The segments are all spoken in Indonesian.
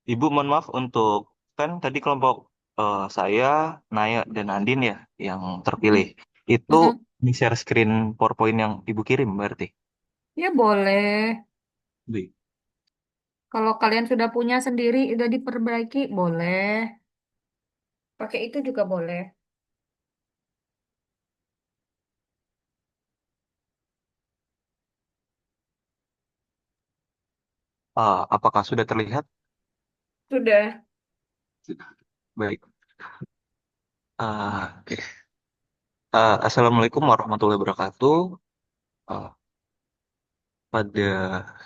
Ibu, mohon maaf untuk kan tadi kelompok saya, Naya dan Andin ya yang terpilih. Mm-mm. Itu Mm-mm. di share screen PowerPoint yang Ibu kirim berarti. Ya boleh. Bi. Kalau kalian sudah punya sendiri, udah diperbaiki, boleh. Pakai itu juga boleh. Apakah sudah terlihat? Sudah. Baik. Oke. Assalamualaikum warahmatullahi wabarakatuh. Ah, pada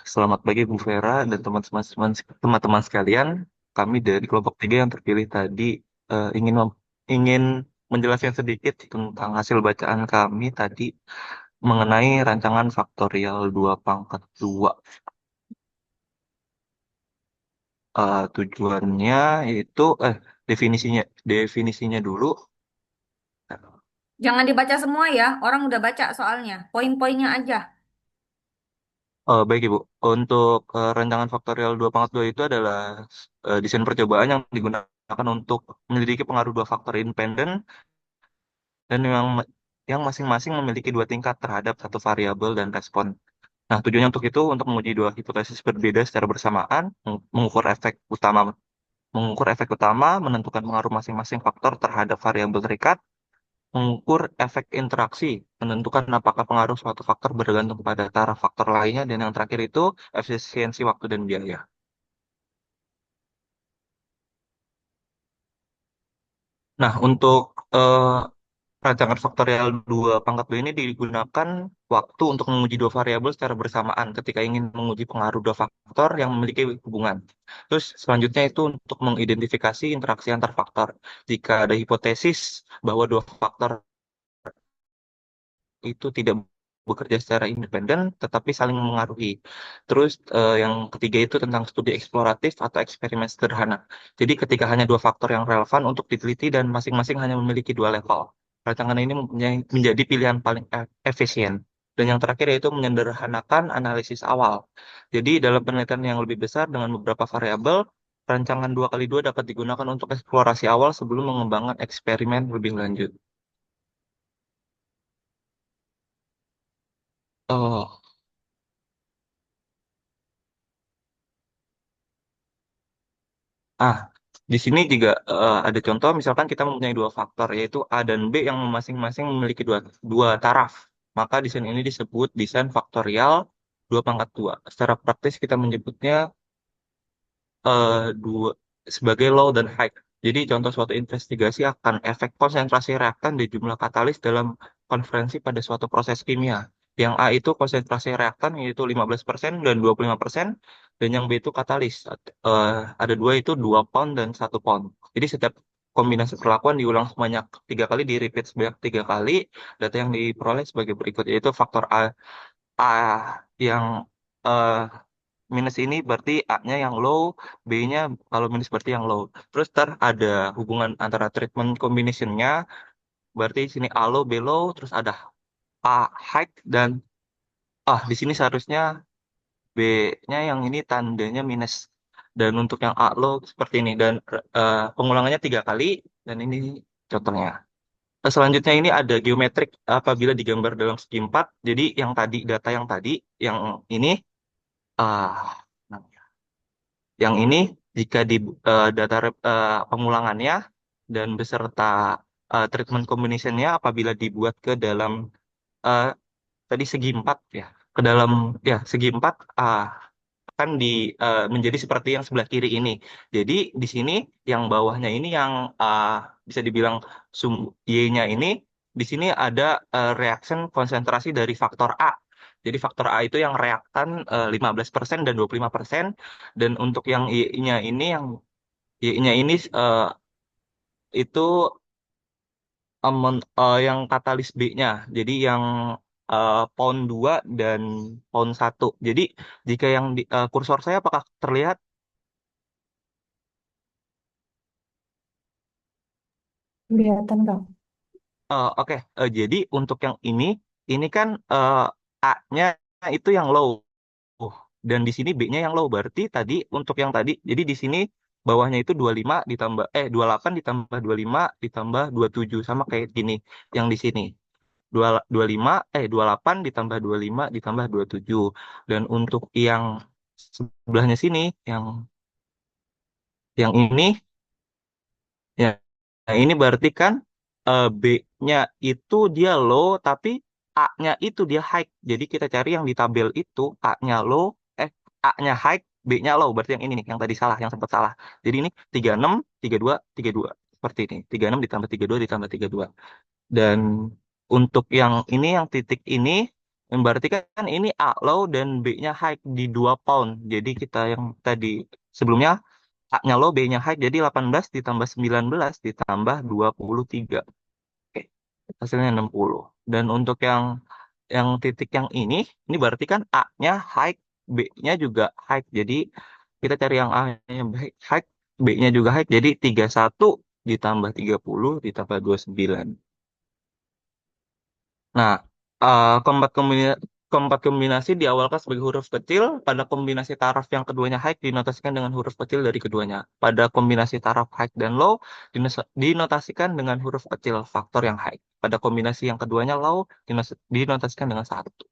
selamat pagi Bu Vera dan teman-teman sekalian. Kami dari kelompok 3 yang terpilih tadi ingin menjelaskan sedikit tentang hasil bacaan kami tadi mengenai rancangan faktorial 2 pangkat 2. Tujuannya itu definisinya dulu. Jangan dibaca semua ya. Orang udah baca soalnya. Poin-poinnya aja. Baik Ibu, untuk rancangan faktorial 2 pangkat 2 itu adalah desain percobaan yang digunakan untuk menyelidiki pengaruh dua faktor independen dan yang masing-masing memiliki dua tingkat terhadap satu variabel dan respon. Nah, tujuannya untuk itu untuk menguji dua hipotesis berbeda secara bersamaan, mengukur efek utama, menentukan pengaruh masing-masing faktor terhadap variabel terikat, mengukur efek interaksi, menentukan apakah pengaruh suatu faktor bergantung pada taraf faktor lainnya, dan yang terakhir itu efisiensi waktu dan biaya. Nah, untuk eh, rancangan faktorial 2 pangkat 2 ini digunakan waktu untuk menguji dua variabel secara bersamaan ketika ingin menguji pengaruh dua faktor yang memiliki hubungan. Terus selanjutnya itu untuk mengidentifikasi interaksi antar faktor. Jika ada hipotesis bahwa dua faktor itu tidak bekerja secara independen tetapi saling mengaruhi. Terus yang ketiga itu tentang studi eksploratif atau eksperimen sederhana. Jadi ketika hanya dua faktor yang relevan untuk diteliti dan masing-masing hanya memiliki dua level. Rancangan ini menjadi pilihan paling efisien. Dan yang terakhir yaitu menyederhanakan analisis awal. Jadi dalam penelitian yang lebih besar dengan beberapa variabel, rancangan 2x2 dapat digunakan untuk eksplorasi awal sebelum mengembangkan eksperimen lebih lanjut. Oh, Ah, di sini juga ada contoh, misalkan kita mempunyai dua faktor, yaitu A dan B yang masing-masing memiliki dua taraf. Maka desain ini disebut desain faktorial 2 pangkat 2. Secara praktis kita menyebutnya dua sebagai low dan high. Jadi contoh suatu investigasi akan efek konsentrasi reaktan di jumlah katalis dalam konferensi pada suatu proses kimia. Yang A itu konsentrasi reaktan yaitu 15% dan 25%, dan yang B itu katalis. Ada dua itu 2 pound dan 1 pound. Jadi setiap kombinasi perlakuan diulang sebanyak 3 kali, di repeat sebanyak 3 kali. Data yang diperoleh sebagai berikut, yaitu faktor A yang eh, minus ini berarti A-nya yang low, B-nya kalau minus berarti yang low. Terus ada hubungan antara treatment combination-nya, berarti sini A low, B low, terus ada A high dan di sini seharusnya B-nya yang ini tandanya minus. Dan untuk yang A low seperti ini dan pengulangannya 3 kali, dan ini contohnya. Selanjutnya ini ada geometrik apabila digambar dalam segi 4. Jadi yang tadi data yang ini ah yang ini jika di pengulangannya dan beserta treatment combination-nya apabila dibuat ke dalam eh, tadi segi 4 ya, ke dalam ya segi 4 akan menjadi seperti yang sebelah kiri ini. Jadi di sini yang bawahnya ini yang ah, bisa dibilang sum Y-nya ini, di sini ada reaction konsentrasi dari faktor A. Jadi faktor A itu yang reaktan 15% dan 25%, dan untuk yang Y-nya ini itu yang katalis B-nya. Jadi yang pound 2 dan pound 1. Jadi jika yang di kursor saya apakah terlihat? Kelihatan nggak? Oke. Jadi untuk yang ini kan A-nya itu yang low. Dan di sini B-nya yang low. Berarti tadi untuk yang tadi, jadi di sini bawahnya itu 25 ditambah 28 ditambah 25 ditambah 27 sama kayak gini yang di sini. 28 ditambah 25 ditambah 27. Dan untuk yang sebelahnya sini yang ini ya, nah ini berarti kan B-nya itu dia low tapi A-nya itu dia high. Jadi kita cari yang di tabel itu A-nya low, eh A-nya high, B-nya low. Berarti yang ini nih, yang tadi salah, yang sempat salah. Jadi ini 36, 32, 32. Seperti ini. 36 ditambah 32 ditambah 32. Dan untuk yang ini, yang titik ini, berarti kan ini A low dan B-nya high di 2 pound. Jadi kita yang tadi sebelumnya A-nya low, B-nya high, jadi 18 ditambah 19 ditambah 23. Oke, hasilnya 60. Dan untuk yang titik yang ini berarti kan A-nya high, B-nya juga high. Jadi kita cari yang A-nya high, B-nya juga high. Jadi 31 ditambah 30 ditambah 29. Nah, keempat kombinasi diawalkan sebagai huruf kecil. Pada kombinasi taraf yang keduanya high dinotasikan dengan huruf kecil dari keduanya. Pada kombinasi taraf high dan low dinotasikan dengan huruf kecil faktor yang high. Pada kombinasi yang keduanya low dinotasikan dengan satu.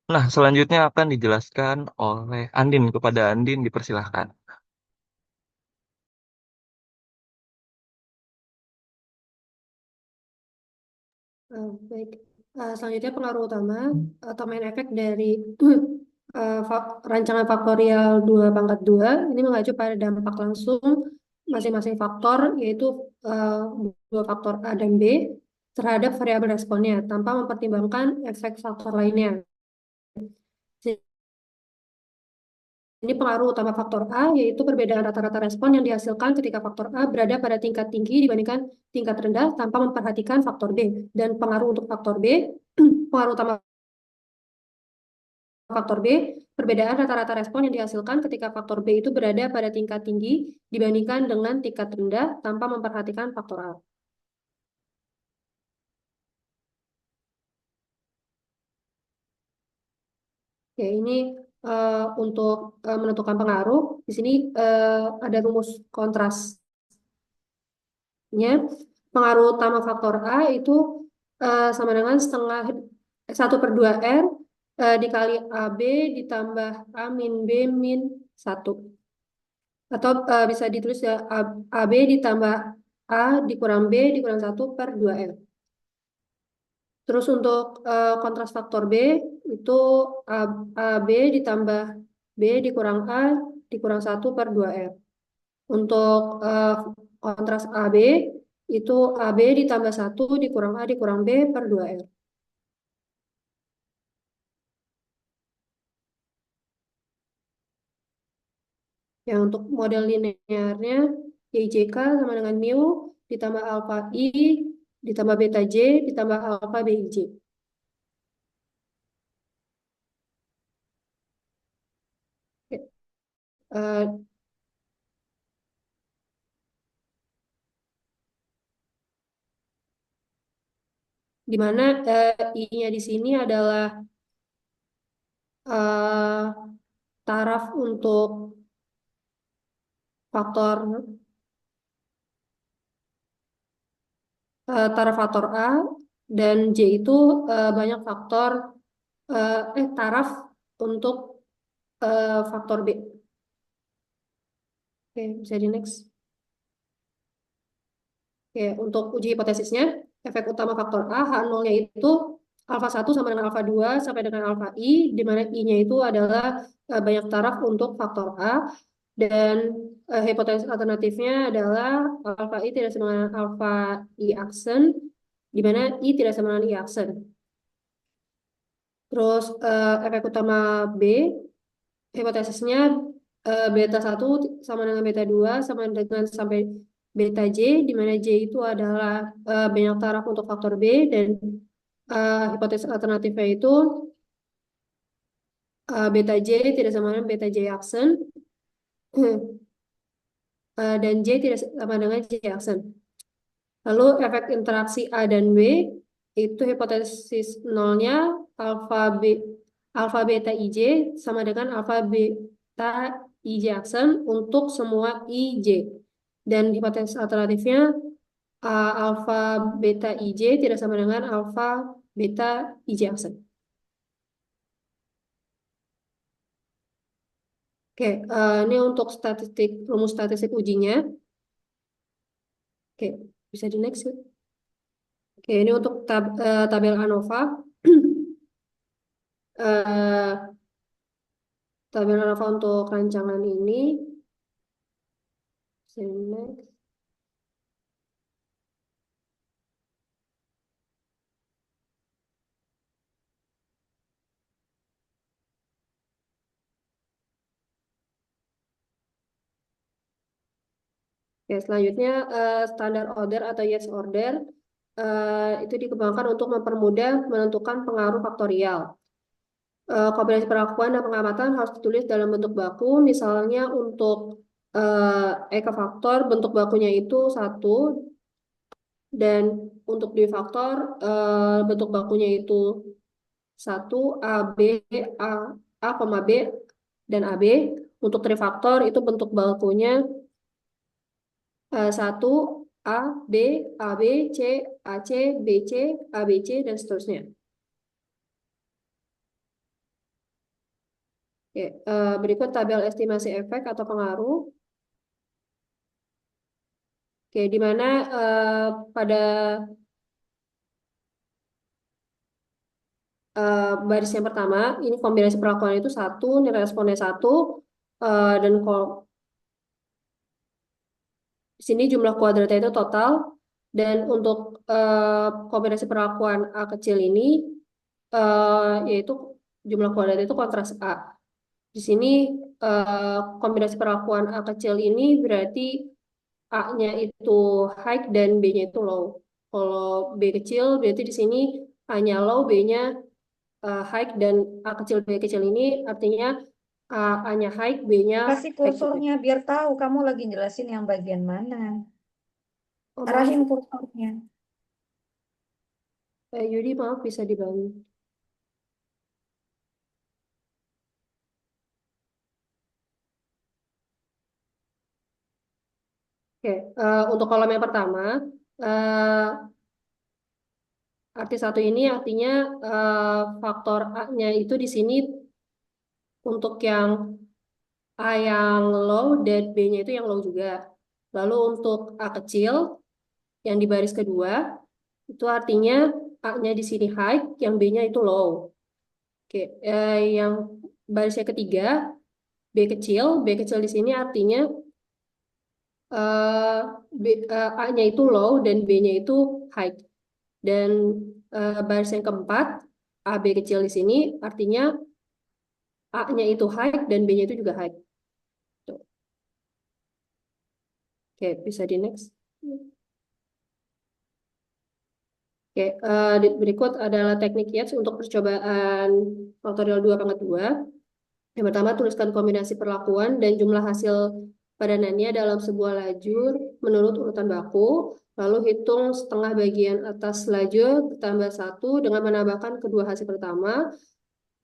Nah, selanjutnya akan dijelaskan oleh Andin. Kepada Andin dipersilahkan. Baik. Selanjutnya pengaruh utama atau main efek dari rancangan faktorial 2 pangkat 2 ini mengacu pada dampak langsung masing-masing faktor, yaitu uh, dua faktor A dan B terhadap variabel responnya tanpa mempertimbangkan efek faktor lainnya. Ini pengaruh utama faktor A, yaitu perbedaan rata-rata respon yang dihasilkan ketika faktor A berada pada tingkat tinggi dibandingkan tingkat rendah tanpa memperhatikan faktor B. Dan pengaruh untuk faktor B, pengaruh utama faktor B, perbedaan rata-rata respon yang dihasilkan ketika faktor B itu berada pada tingkat tinggi dibandingkan dengan tingkat rendah tanpa memperhatikan faktor A. Ya, ini untuk menentukan pengaruh. Di sini ada rumus kontrasnya. Pengaruh utama faktor A itu sama dengan setengah 1/2 R dikali AB ditambah A min B min 1. Atau bisa ditulis ya AB ditambah A dikurang B dikurang 1/2R. Terus untuk kontras faktor B itu AB ditambah B dikurang A dikurang 1/2R. Untuk kontras AB itu AB ditambah 1 dikurang A dikurang B/2R. Ya, untuk model linearnya YJK sama dengan mu ditambah alfa I ditambah beta J ditambah alfa BIJ. Uh, di mana I-nya di sini adalah taraf untuk faktor taraf faktor A, dan J itu banyak faktor taraf untuk faktor B. Oke, bisa di next. Oke, untuk uji hipotesisnya, efek utama faktor A, H0-nya itu alfa 1 sama dengan alfa 2 sampai dengan alfa I, di mana I-nya itu adalah banyak taraf untuk faktor A, dan hipotesis alternatifnya adalah alfa I tidak sama dengan alfa I aksen, di mana I tidak sama dengan I aksen. Terus efek utama B, hipotesisnya beta 1 sama dengan beta 2 sama dengan sampai beta J, di mana J itu adalah banyak taraf untuk faktor B, dan hipotesis alternatifnya itu beta J tidak sama dengan beta J aksen, dan J tidak sama dengan J aksen. Lalu efek interaksi A dan B, itu hipotesis nolnya alfa beta IJ sama dengan alfa beta IJ aksen untuk semua IJ. Dan hipotesis alternatifnya alfa beta IJ tidak sama dengan alfa beta IJ aksen. Oke, ini untuk rumus statistik ujinya. Oke, bisa di next ya. Oke, ini untuk tabel ANOVA. Eh, tabel ANOVA untuk rancangan ini. Bisa di next. Oke, selanjutnya standar order atau yes order itu dikembangkan untuk mempermudah menentukan pengaruh faktorial. Kombinasi perlakuan dan pengamatan harus ditulis dalam bentuk baku. Misalnya untuk Eka faktor bentuk bakunya itu 1 dan untuk D faktor bentuk bakunya itu 1 A, B, A, A, B dan AB. Untuk trifaktor itu bentuk bakunya 1 A, B, AB, C, AC, BC, ABC, dan seterusnya. Oke, berikut tabel estimasi efek atau pengaruh. Oke, di mana pada baris yang pertama, ini kombinasi perlakuan itu 1, nilai responnya 1, dan di sini jumlah kuadratnya itu total, dan untuk kombinasi perlakuan A kecil ini, yaitu jumlah kuadratnya itu kontras A. Di sini kombinasi perlakuan A kecil ini berarti A-nya itu high dan B-nya itu low. Kalau B kecil berarti di sini A-nya low, B-nya high, dan A kecil B kecil ini artinya A-nya high, B-nya Kasih high juga. kursornya biar tahu kamu lagi jelasin yang bagian mana. Oh, maaf, Arahin kursornya. Yudi, maaf bisa dibantu. Oke, untuk kolom yang pertama, eh, arti 1 ini artinya faktor A-nya itu di sini untuk yang A yang low dan B-nya itu yang low juga. Lalu untuk A kecil yang di baris kedua, itu artinya A-nya di sini high, yang B-nya itu low. Oke, yang baris yang ketiga, B kecil di sini artinya eh, A-nya itu low dan B-nya itu high. Dan baris yang keempat, AB kecil di sini artinya A-nya itu high dan B-nya itu juga high. Tuh. Oke, bisa di next. Oke, berikut adalah teknik Yates untuk percobaan faktorial 2/2. Yang pertama, tuliskan kombinasi perlakuan dan jumlah hasil padanannya dalam sebuah lajur menurut urutan baku. Lalu hitung setengah bagian atas lajur ditambah 1 dengan menambahkan kedua hasil pertama,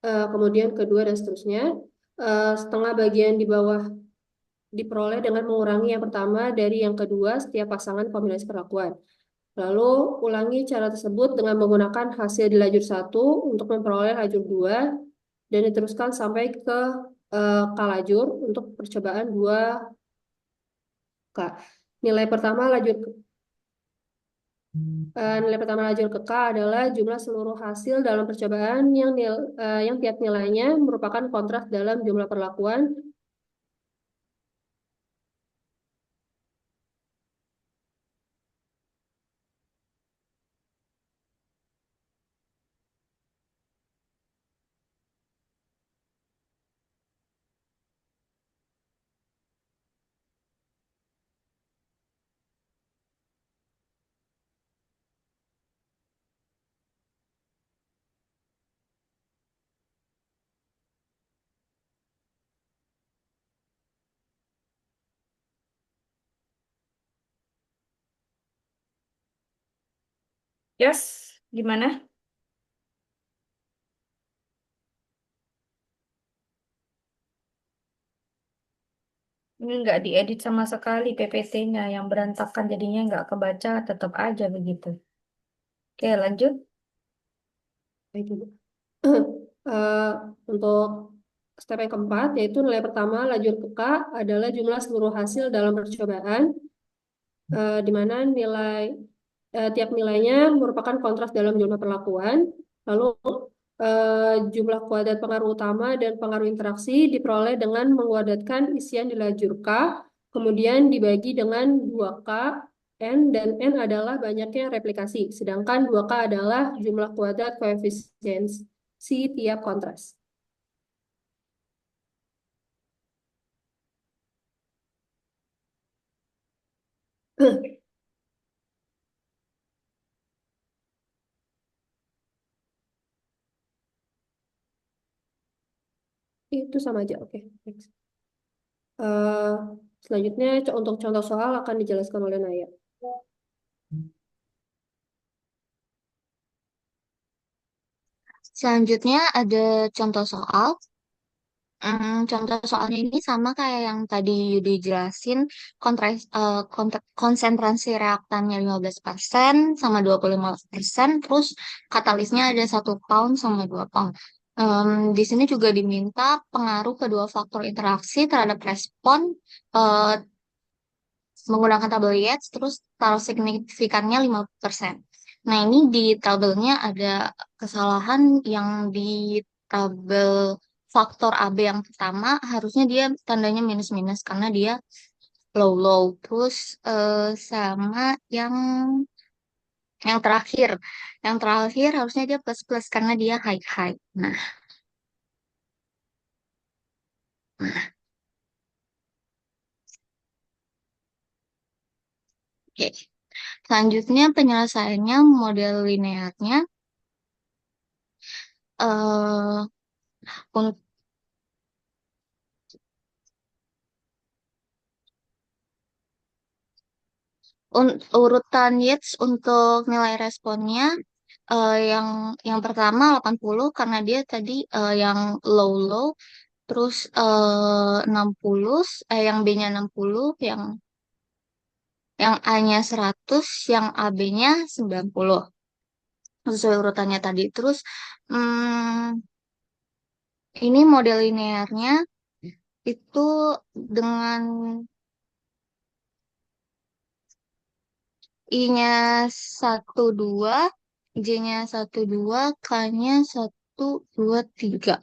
kemudian kedua, dan seterusnya. Setengah bagian di bawah diperoleh dengan mengurangi yang pertama dari yang kedua setiap pasangan kombinasi perlakuan. Lalu ulangi cara tersebut dengan menggunakan hasil di lajur 1 untuk memperoleh lajur 2 dan diteruskan sampai ke K lajur untuk percobaan 2K. Nilai pertama lajur ke K adalah jumlah seluruh hasil dalam percobaan yang tiap nilainya merupakan kontras dalam jumlah perlakuan. Yes, gimana? Ini nggak diedit sama sekali PPT-nya, yang berantakan jadinya nggak kebaca, tetap aja begitu. Oke, lanjut. Baik, Ibu. Eh, untuk step yang keempat, yaitu nilai pertama lajur peka adalah jumlah seluruh hasil dalam percobaan, di mana tiap nilainya merupakan kontras dalam jumlah perlakuan. Lalu jumlah kuadrat pengaruh utama dan pengaruh interaksi diperoleh dengan menguadratkan isian di lajur K, kemudian dibagi dengan 2K, N, dan N adalah banyaknya replikasi, sedangkan 2K adalah jumlah kuadrat koefisiensi tiap kontras. Itu sama aja, oke. Next. Eh, Selanjutnya untuk contoh soal akan dijelaskan oleh Naya. Selanjutnya ada contoh soal. Contoh soalnya ini sama kayak yang tadi Yudi jelasin, konsentrasi reaktannya 15% sama 25%, terus katalisnya ada 1 pound sama 2 pound. Di sini juga diminta pengaruh kedua faktor interaksi terhadap respon eh, menggunakan tabel Yates, terus taruh signifikannya 50%. Nah, ini di tabelnya ada kesalahan yang di tabel faktor AB yang pertama, harusnya dia tandanya minus-minus karena dia low-low. Terus sama yang yang terakhir. Yang terakhir harusnya dia plus-plus karena dia high-high. Nah, oke. Selanjutnya penyelesaiannya model linearnya eh urutan Yates untuk nilai responnya yang pertama 80 karena dia tadi yang low low, terus 60, yang B-nya 60, yang A-nya 100, yang AB-nya 90 sesuai urutannya tadi. Terus hmm, ini model linearnya itu dengan I-nya 1 2, J-nya 1 2, K-nya 1 2 3.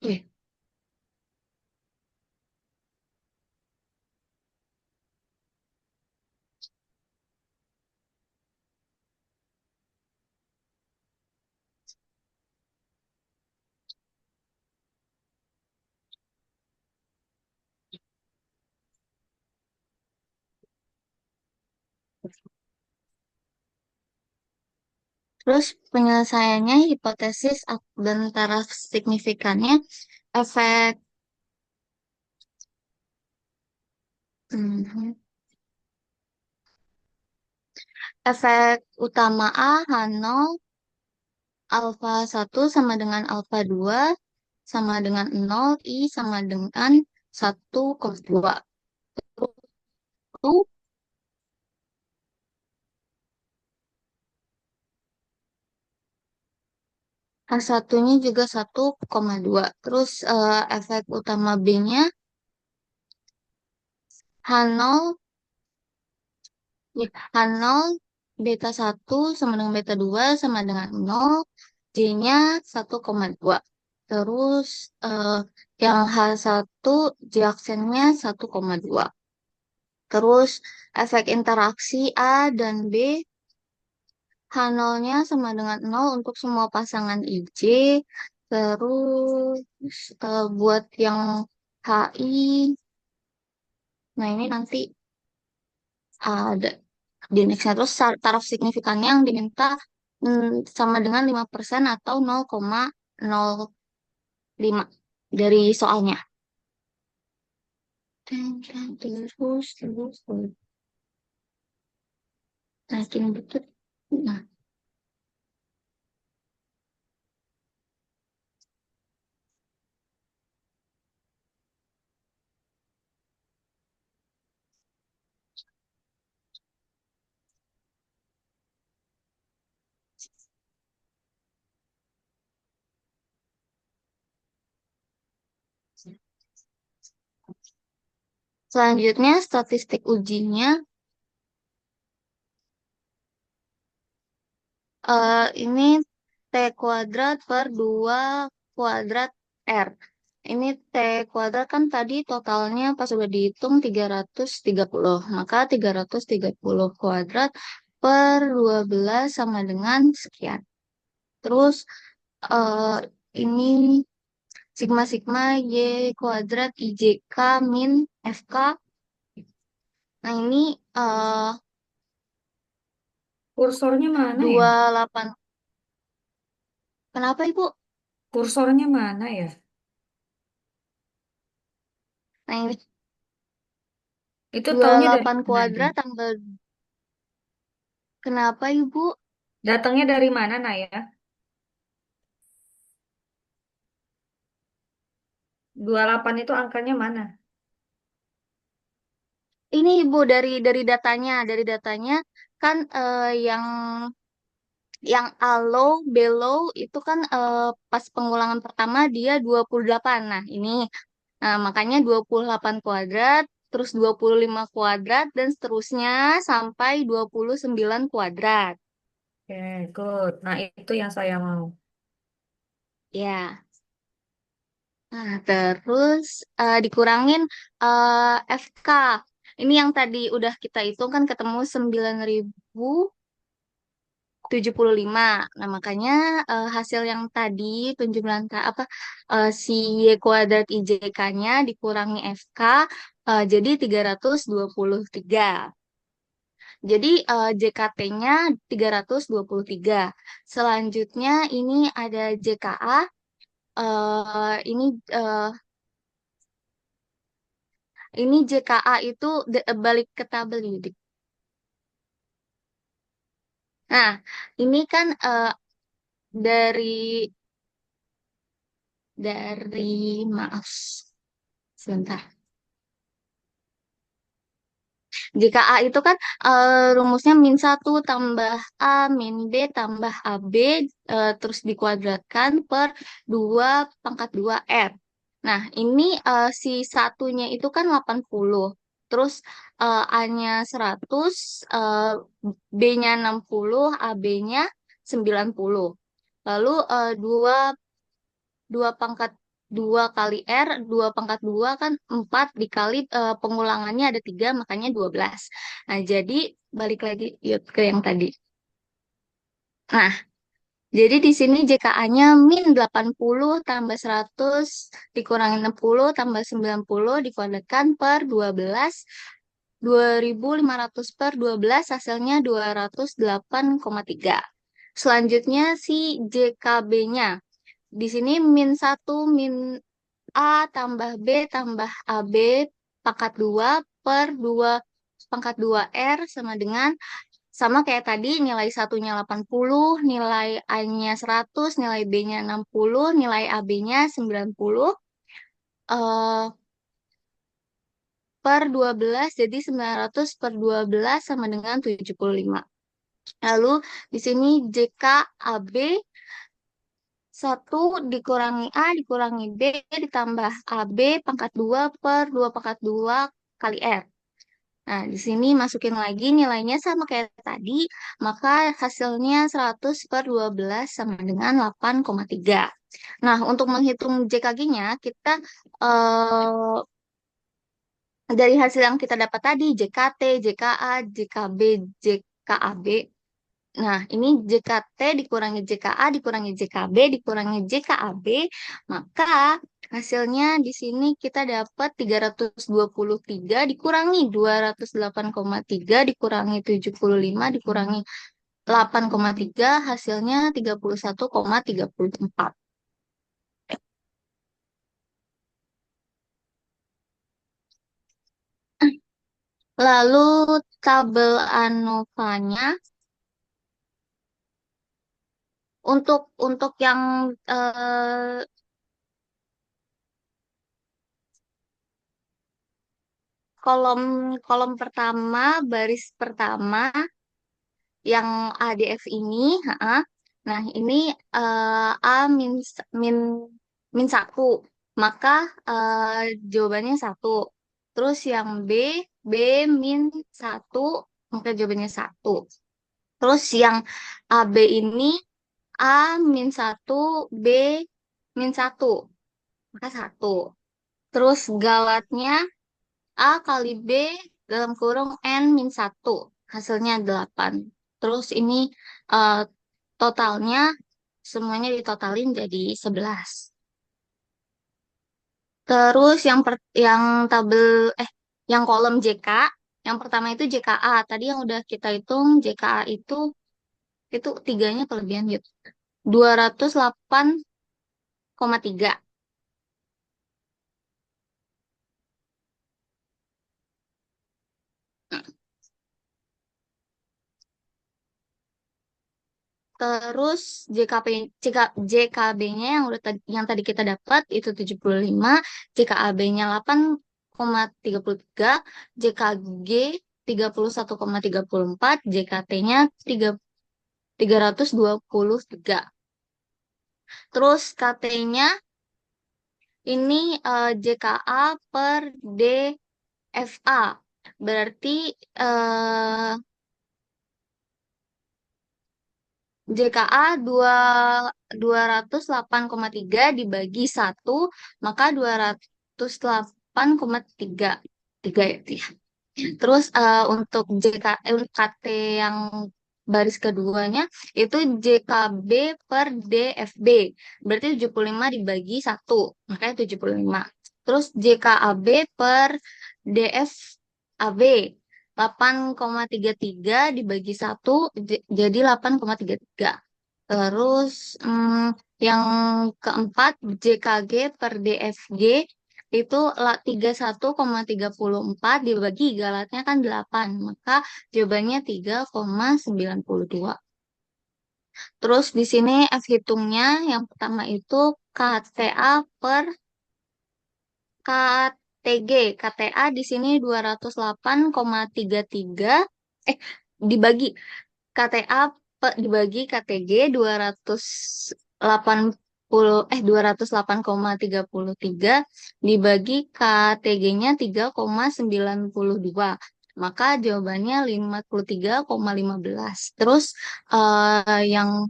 Oke. Terus penyelesaiannya hipotesis dan taraf signifikannya efek mhm. Efek utama A H0 alfa 1 sama dengan alfa 2 sama dengan 0, I sama dengan 1,2. Itu H1-nya juga 1,2. Terus efek utama B-nya H0, ya, H0 beta 1 sama dengan beta 2 sama dengan 0, J-nya 1,2. Terus yang H1 J-aksennya 1,2. Terus efek interaksi A dan B, H0-nya sama dengan 0 untuk semua pasangan IJ. Terus buat yang HI, nah ini nanti ada di nextnya. Terus taraf signifikannya yang diminta sama dengan 5% atau 0,05 dari soalnya. Terus. Naikin betul. Nah, Selanjutnya statistik ujinya ini T kuadrat per 2 kuadrat R. Ini T kuadrat kan tadi totalnya pas udah dihitung 330. Maka 330 kuadrat per 12 sama dengan sekian. Terus eh, ini sigma-sigma Y kuadrat IJK min FK. Nah ini eh Kursornya mana ya? 28. Kenapa Ibu? Kursornya mana ya? Nah ini Itu taunya dari 28 mana aja? kuadrat tambah. Kenapa Ibu? Datangnya dari mana, Naya? 28 itu angkanya mana? Ini Ibu dari datanya kan yang alow below itu kan pas pengulangan pertama dia 28. Nah, ini makanya 28 kuadrat, terus 25 kuadrat dan seterusnya sampai 29 kuadrat. Oke, good. Nah, itu yang saya mau. Ya. Nah, terus dikurangin FK. Ini yang tadi udah kita hitung kan ketemu 9.075. Nah, makanya hasil yang tadi penjumlahan si Y kuadrat IJK-nya dikurangi FK jadi 323. Jadi JKT-nya 323. Selanjutnya ini ada JKA. Ini ini JKA itu balik ke tabel ini. Dik. Nah, ini kan dari maaf sebentar. JKA itu kan rumusnya min 1 tambah A min B tambah AB terus dikuadratkan per 2 pangkat 2 R. Nah, ini si satunya itu kan 80. Terus A-nya 100, B-nya 60, AB-nya 90. Lalu 2 pangkat 2 kali R, 2 pangkat 2 kan 4 dikali pengulangannya ada 3 makanya 12. Nah, jadi balik lagi yuk ke yang tadi. Nah, jadi di sini JKA-nya min 80 tambah 100 dikurangi 60 tambah 90 dikuadratkan per 12. 2.500 per 12 hasilnya 208,3. Selanjutnya si JKB-nya. Di sini min 1 min A tambah B tambah AB pangkat 2 per 2 pangkat 2 R sama kayak tadi nilai satunya 80, nilai A-nya 100, nilai B-nya 60, nilai AB-nya 90 eh per 12 jadi 900 per 12 sama dengan 75. Lalu di sini JKAB 1 dikurangi A dikurangi B ditambah AB pangkat 2 per 2 pangkat 2 kali R. Nah, di sini masukin lagi nilainya sama kayak tadi, maka hasilnya 100 per 12 sama dengan 8,3. Nah, untuk menghitung JKG-nya, kita eh, dari hasil yang kita dapat tadi, JKT, JKA, JKB, JKAB. Nah, ini JKT dikurangi JKA dikurangi JKB dikurangi JKAB, maka hasilnya di sini kita dapat 323 dikurangi 208,3 dikurangi 75 dikurangi 8,3 hasilnya 31,34. Lalu tabel ANOVA-nya untuk yang kolom kolom pertama baris pertama yang ADF ini, nah ini A min min 1, maka jawabannya 1. Terus yang B, B min 1, maka jawabannya 1. Terus yang AB ini A min 1, B min 1, maka 1. Terus galatnya A kali B dalam kurung N min 1, hasilnya 8. Terus ini eh, totalnya semuanya ditotalin jadi 11. Terus yang tabel yang kolom JK, yang pertama itu JKA. Tadi yang udah kita hitung JKA itu tiganya kelebihan gitu. 208,3. Terus JKB-nya yang tadi kita dapat itu 75, JKAB-nya 8,33, JKG 31,34, JKT-nya 323. Terus KT-nya ini JKA per DFA. Berarti JKA 208,3 dibagi 1, maka 208,3. 3 ya. Terus untuk KT yang baris keduanya itu JKB per DFB. Berarti 75 dibagi 1, makanya 75. Terus JKAB per DFAB 8,33 dibagi 1 jadi 8,33. Terus yang keempat JKG per DFG itu 31,34 dibagi galatnya kan 8, maka jawabannya 3,92. Terus di sini F hitungnya yang pertama itu KTA per KTG. KTA di sini 208,33 dibagi KTA dibagi KTG 208,33 dibagi KTG-nya 3,92. Maka jawabannya 53,15. Terus yang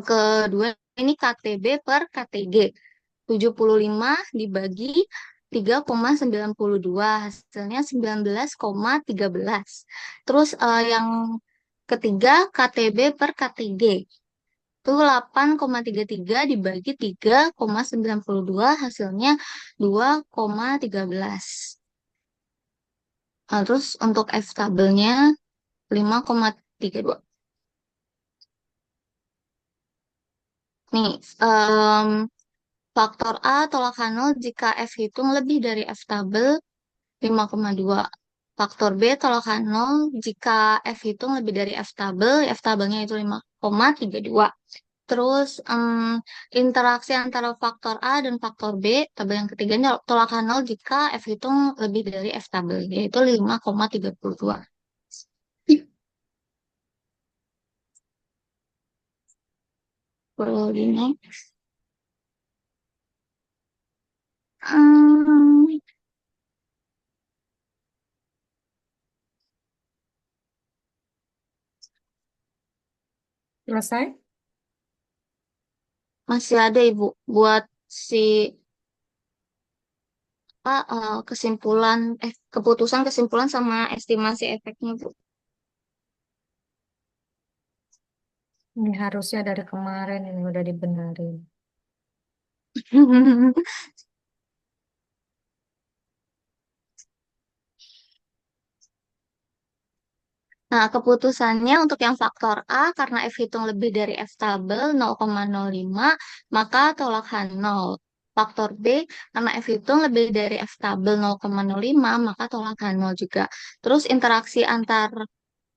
kedua ini KTB per KTG 75 dibagi 3,92 hasilnya 19,13. Terus yang ketiga KTB per KTG itu 8,33 dibagi 3,92 hasilnya 2,13. Nah, terus untuk F tabelnya 5,32. Nih, faktor A tolak H0 jika F hitung lebih dari F tabel 5,2. Faktor B tolak H0 jika F hitung lebih dari F tabel, F tabelnya itu 5,32. Terus interaksi antara faktor A dan faktor B, tabel yang ketiganya tolak H0 jika F hitung lebih dari F tabel, yaitu 5,32. Perlu di next. Selesai? Masih ada Ibu buat si keputusan kesimpulan sama estimasi efeknya Bu. Ini harusnya dari kemarin ini udah dibenerin. Nah, keputusannya untuk yang faktor A karena F hitung lebih dari F tabel 0,05 maka tolak H0. Faktor B karena F hitung lebih dari F tabel 0,05 maka tolak H0 juga. Terus interaksi antar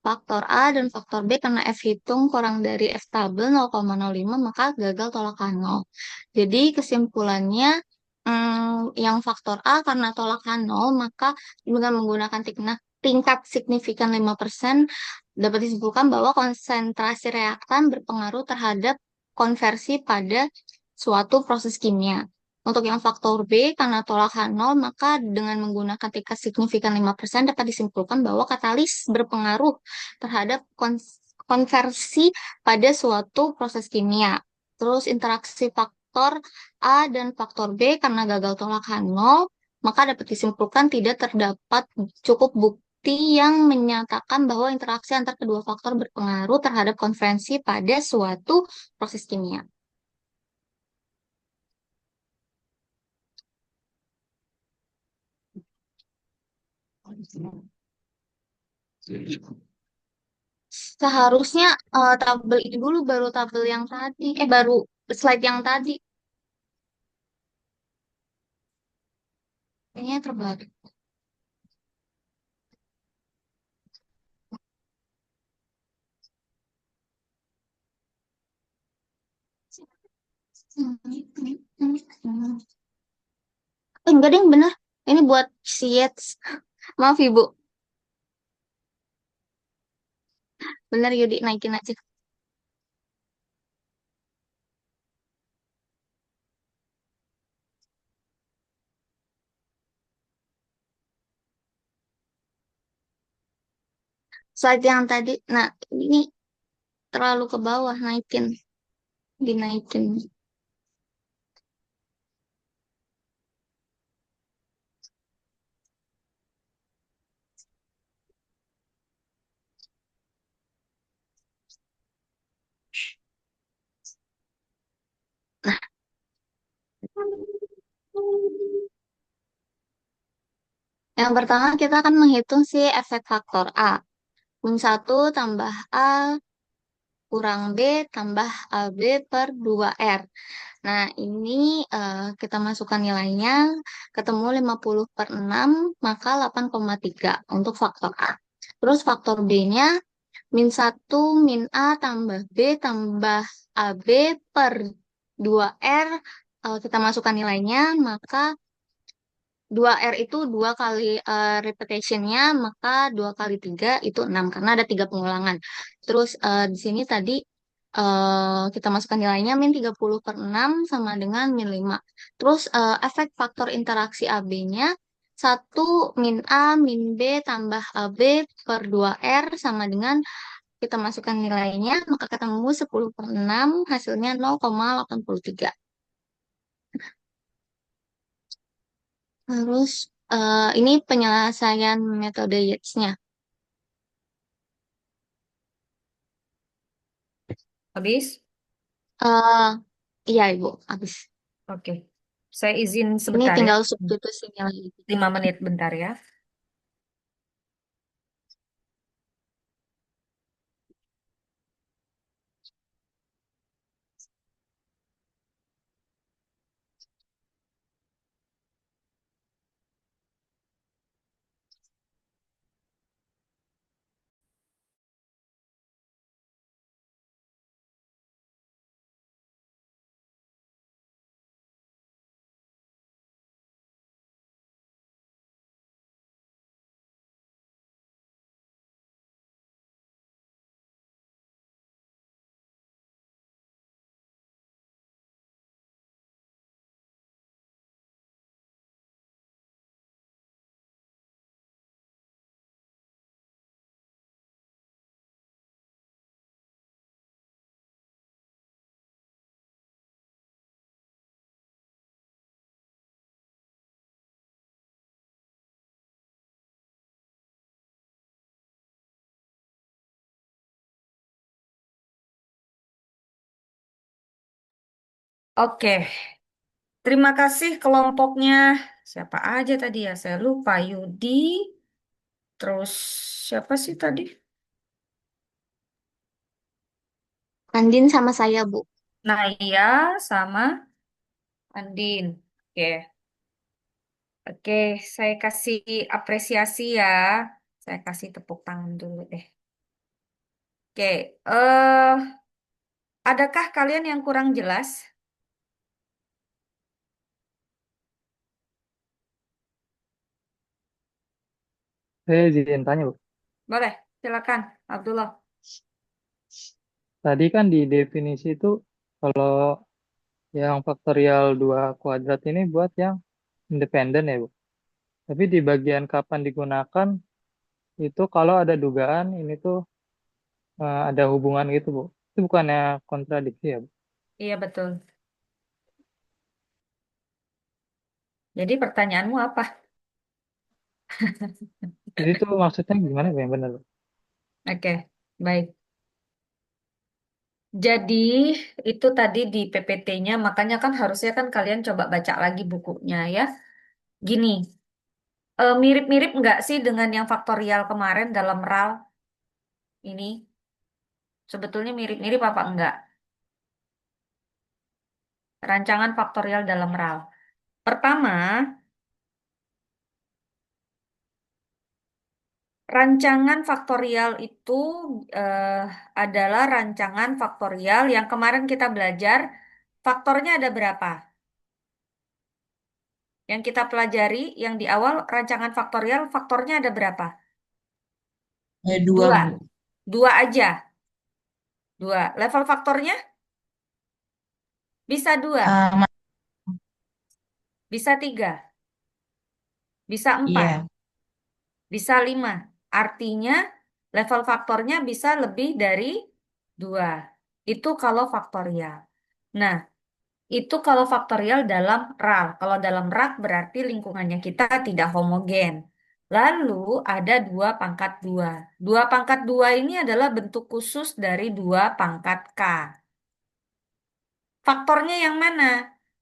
faktor A dan faktor B karena F hitung kurang dari F tabel 0,05 maka gagal tolak H0. Jadi kesimpulannya yang faktor A karena tolak H0 maka dengan menggunakan tingkat signifikan 5% dapat disimpulkan bahwa konsentrasi reaktan berpengaruh terhadap konversi pada suatu proses kimia. Untuk yang faktor B, karena tolakan 0, maka dengan menggunakan tingkat signifikan 5% dapat disimpulkan bahwa katalis berpengaruh terhadap konversi pada suatu proses kimia. Terus interaksi faktor A dan faktor B karena gagal tolakan 0, maka dapat disimpulkan tidak terdapat cukup bukti yang menyatakan bahwa interaksi antar kedua faktor berpengaruh terhadap konferensi pada suatu proses kimia. Seharusnya tabel itu dulu baru tabel yang tadi, baru slide yang tadi. Kayaknya terbalik. Enggak deh, bener. Ini buat sheets. Maaf, Ibu. Bener, Yudi, naikin aja. Slide yang tadi. Nah, ini terlalu ke bawah, naikin. Dinaikin. Nah, yang pertama kita akan menghitung si efek faktor A. Min 1 tambah A kurang B tambah AB per 2R. Nah, ini kita masukkan nilainya, ketemu 50/6, maka 8,3 untuk faktor A. Terus faktor B-nya, min 1 min A tambah B tambah AB per 2R, kita masukkan nilainya, maka 2R itu 2 kali repetitionnya, maka 2 kali 3 itu 6, karena ada 3 pengulangan. Terus di sini tadi kita masukkan nilainya min 30/6 sama dengan min 5. Terus efek faktor interaksi AB-nya 1 min A min B tambah AB per 2R sama dengan kita masukkan nilainya, maka ketemu 10/6, hasilnya 0,83. Terus ini penyelesaian metode Yates-nya. Habis? Eh iya, Ibu, habis. Oke. Saya izin Ini sebentar ya. tinggal substitusi nilai. 5 menit bentar ya. Oke. Terima kasih kelompoknya. Siapa aja tadi ya? Saya lupa. Yudi. Terus siapa sih tadi? Andin sama saya, Bu. Naya sama Andin. Oke. Oke, saya kasih apresiasi ya. Saya kasih tepuk tangan dulu deh. Oke, adakah kalian yang kurang jelas? Saya izin tanya, Bu. Boleh, silakan, Abdullah. Tadi kan di definisi itu kalau Yang faktorial 2 kuadrat ini buat yang independen ya, Bu. Tapi di bagian kapan digunakan, itu kalau ada dugaan ini tuh ada hubungan gitu, Bu. Itu bukannya kontradiksi ya, Bu? Iya, betul. Jadi pertanyaanmu apa? Jadi itu maksudnya gimana Bu, yang benar, Bu? Oke, baik. Jadi itu tadi di PPT-nya, makanya kan harusnya kan kalian coba baca lagi bukunya ya. Gini, mirip-mirip nggak sih dengan yang faktorial kemarin dalam RAL ini? Sebetulnya mirip-mirip apa enggak? Rancangan faktorial dalam RAL. Pertama, rancangan faktorial itu eh, adalah rancangan faktorial yang kemarin kita belajar. Faktornya ada berapa? Yang kita pelajari, yang di awal rancangan faktorial, faktornya ada berapa? Ada dua, Dua. Bu. Dua aja. Dua. Level faktornya bisa dua, Eh, bisa tiga, bisa empat, iya. bisa lima. Artinya level faktornya bisa lebih dari dua. Itu kalau faktorial. Nah, itu kalau faktorial dalam RAL. Kalau dalam RAK berarti lingkungannya kita tidak homogen. Lalu ada dua pangkat dua. Dua pangkat dua ini adalah bentuk khusus dari dua pangkat K. Faktornya yang mana?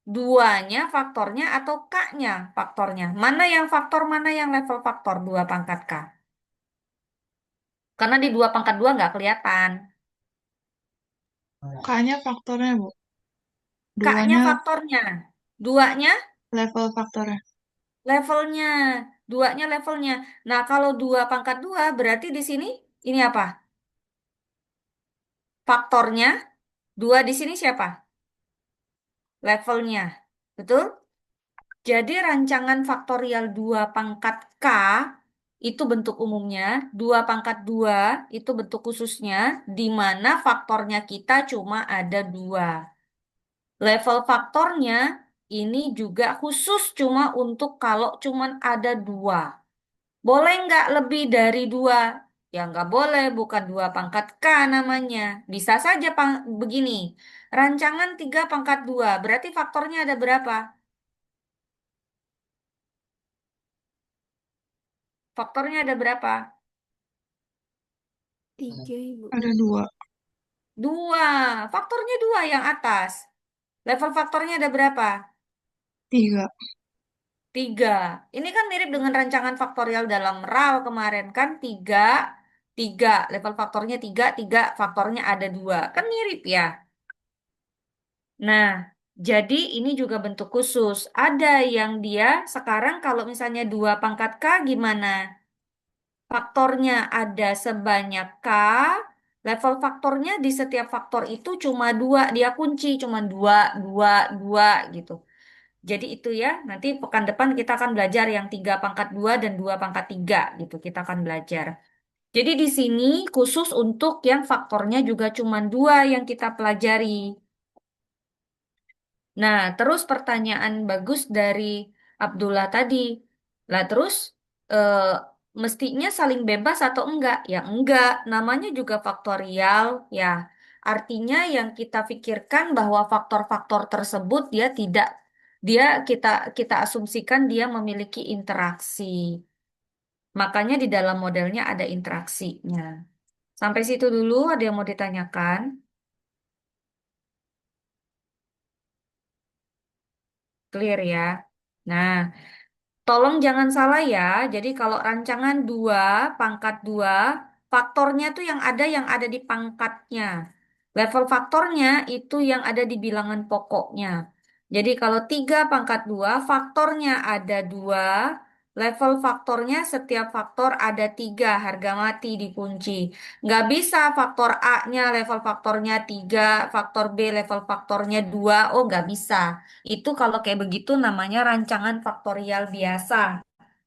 Duanya faktornya atau K-nya faktornya? Mana yang faktor, mana yang level faktor dua pangkat K? Karena di dua pangkat dua nggak kelihatan. K-nya faktornya, Bu. K-nya Duanya faktornya. Duanya level faktornya. levelnya. Duanya levelnya. Nah, kalau dua pangkat dua berarti di sini ini apa? Faktornya. Dua di sini siapa? Levelnya. Betul? Jadi rancangan faktorial 2 pangkat K itu bentuk umumnya, 2 pangkat 2 itu bentuk khususnya, di mana faktornya kita cuma ada 2. Level faktornya ini juga khusus cuma untuk kalau cuma ada 2. Boleh nggak lebih dari 2? Ya nggak boleh, bukan 2 pangkat K namanya. Bisa saja begini, rancangan 3 pangkat 2 berarti faktornya ada berapa? Faktornya ada berapa? Tiga, Ibu. Ada dua. Dua. Faktornya dua yang atas. Level faktornya ada berapa? Tiga. Tiga. Ini kan mirip dengan rancangan faktorial dalam RAL kemarin kan? Tiga, tiga. Level faktornya tiga, tiga. Faktornya ada dua. Kan mirip ya? Nah, jadi ini juga bentuk khusus. Ada yang dia sekarang kalau misalnya dua pangkat K gimana? Faktornya ada sebanyak K, level faktornya di setiap faktor itu cuma dua, dia kunci cuma dua, dua, dua gitu. Jadi itu ya, nanti pekan depan kita akan belajar yang 3 pangkat 2 dan 2 pangkat 3 gitu, kita akan belajar. Jadi di sini khusus untuk yang faktornya juga cuma dua yang kita pelajari. Nah, terus pertanyaan bagus dari Abdullah tadi. Lah terus eh, mestinya saling bebas atau enggak? Ya enggak, namanya juga faktorial ya. Artinya yang kita pikirkan bahwa faktor-faktor tersebut dia tidak dia kita kita asumsikan dia memiliki interaksi. Makanya di dalam modelnya ada interaksinya. Sampai situ dulu ada yang mau ditanyakan? Clear ya. Nah, tolong jangan salah ya. Jadi kalau rancangan 2 pangkat 2 faktornya tuh yang ada di pangkatnya. Level faktornya itu yang ada di bilangan pokoknya. Jadi kalau 3 pangkat 2 faktornya ada 2, level faktornya setiap faktor ada 3, harga mati dikunci. Nggak bisa faktor A-nya level faktornya 3, faktor B level faktornya 2. Oh, nggak bisa. Itu kalau kayak begitu namanya rancangan faktorial biasa,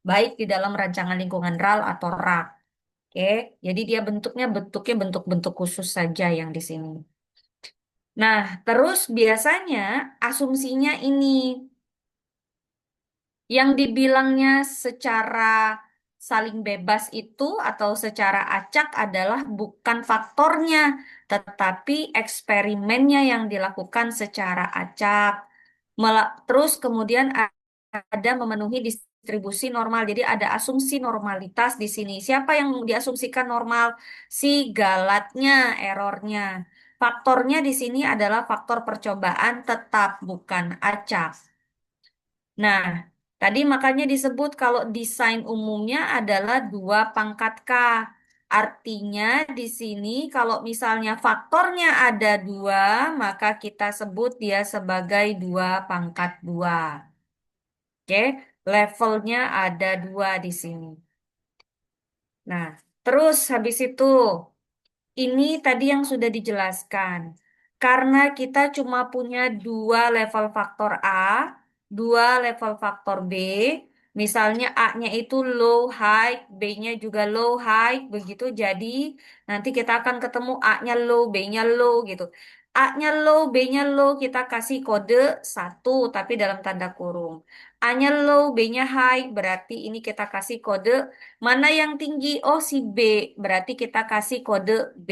baik di dalam rancangan lingkungan RAL atau RAK. Oke, jadi dia bentuknya bentuk-bentuk khusus saja yang di sini. Nah, terus biasanya asumsinya ini yang dibilangnya secara saling bebas itu atau secara acak adalah bukan faktornya, tetapi eksperimennya yang dilakukan secara acak. Terus kemudian ada memenuhi distribusi normal. Jadi ada asumsi normalitas di sini. Siapa yang diasumsikan normal? Si galatnya, errornya. Faktornya di sini adalah faktor percobaan tetap, bukan acak. Nah, tadi makanya disebut kalau desain umumnya adalah 2 pangkat K. Artinya di sini kalau misalnya faktornya ada 2, maka kita sebut dia sebagai 2 pangkat 2. Oke, levelnya ada 2 di sini. Nah, terus habis itu ini tadi yang sudah dijelaskan. Karena kita cuma punya 2 level faktor A, 2 level faktor B. Misalnya A-nya itu low high, B-nya juga low high, begitu. Jadi nanti kita akan ketemu A-nya low, B-nya low gitu. A-nya low, B-nya low, kita kasih kode 1, tapi dalam tanda kurung. A-nya low, B-nya high, berarti ini kita kasih kode mana yang tinggi? Oh, si B. Berarti kita kasih kode B.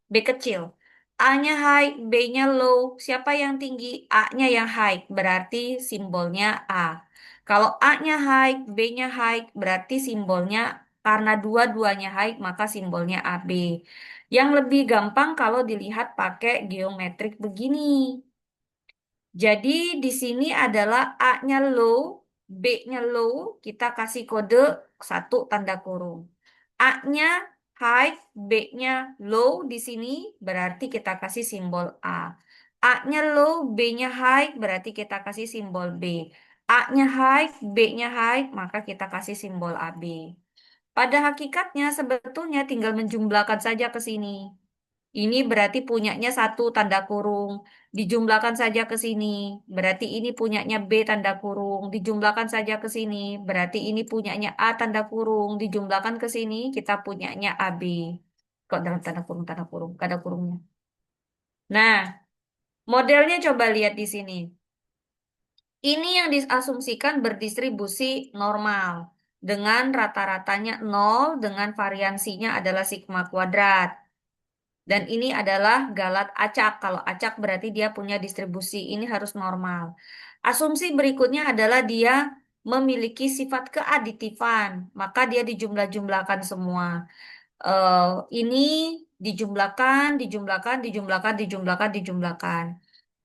B kecil. A-nya high, B-nya low. Siapa yang tinggi? A-nya yang high. Berarti simbolnya A. Kalau A-nya high, B-nya high, berarti simbolnya karena dua-duanya high, maka simbolnya AB. Yang lebih gampang kalau dilihat pakai geometrik begini. Jadi di sini adalah A-nya low, B-nya low, kita kasih kode 1 tanda kurung. A-nya high, B-nya low di sini berarti kita kasih simbol A. A-nya low, B-nya high berarti kita kasih simbol B. A-nya high, B-nya high, maka kita kasih simbol AB. Pada hakikatnya sebetulnya tinggal menjumlahkan saja ke sini. Ini berarti punyanya 1 tanda kurung. Dijumlahkan saja ke sini. Berarti ini punyanya B tanda kurung. Dijumlahkan saja ke sini. Berarti ini punyanya A tanda kurung. Dijumlahkan ke sini. Kita punyanya AB. Kok dalam tanda kurung, tanda kurung. Tanda kurungnya. Nah, modelnya coba lihat di sini. Ini yang diasumsikan berdistribusi normal. Dengan rata-ratanya 0. Dengan variansinya adalah sigma kuadrat. Dan ini adalah galat acak. Kalau acak berarti dia punya distribusi. Ini harus normal. Asumsi berikutnya adalah dia memiliki sifat keaditifan. Maka dia dijumlah-jumlahkan semua. Eh, ini dijumlahkan, dijumlahkan, dijumlahkan, dijumlahkan, dijumlahkan.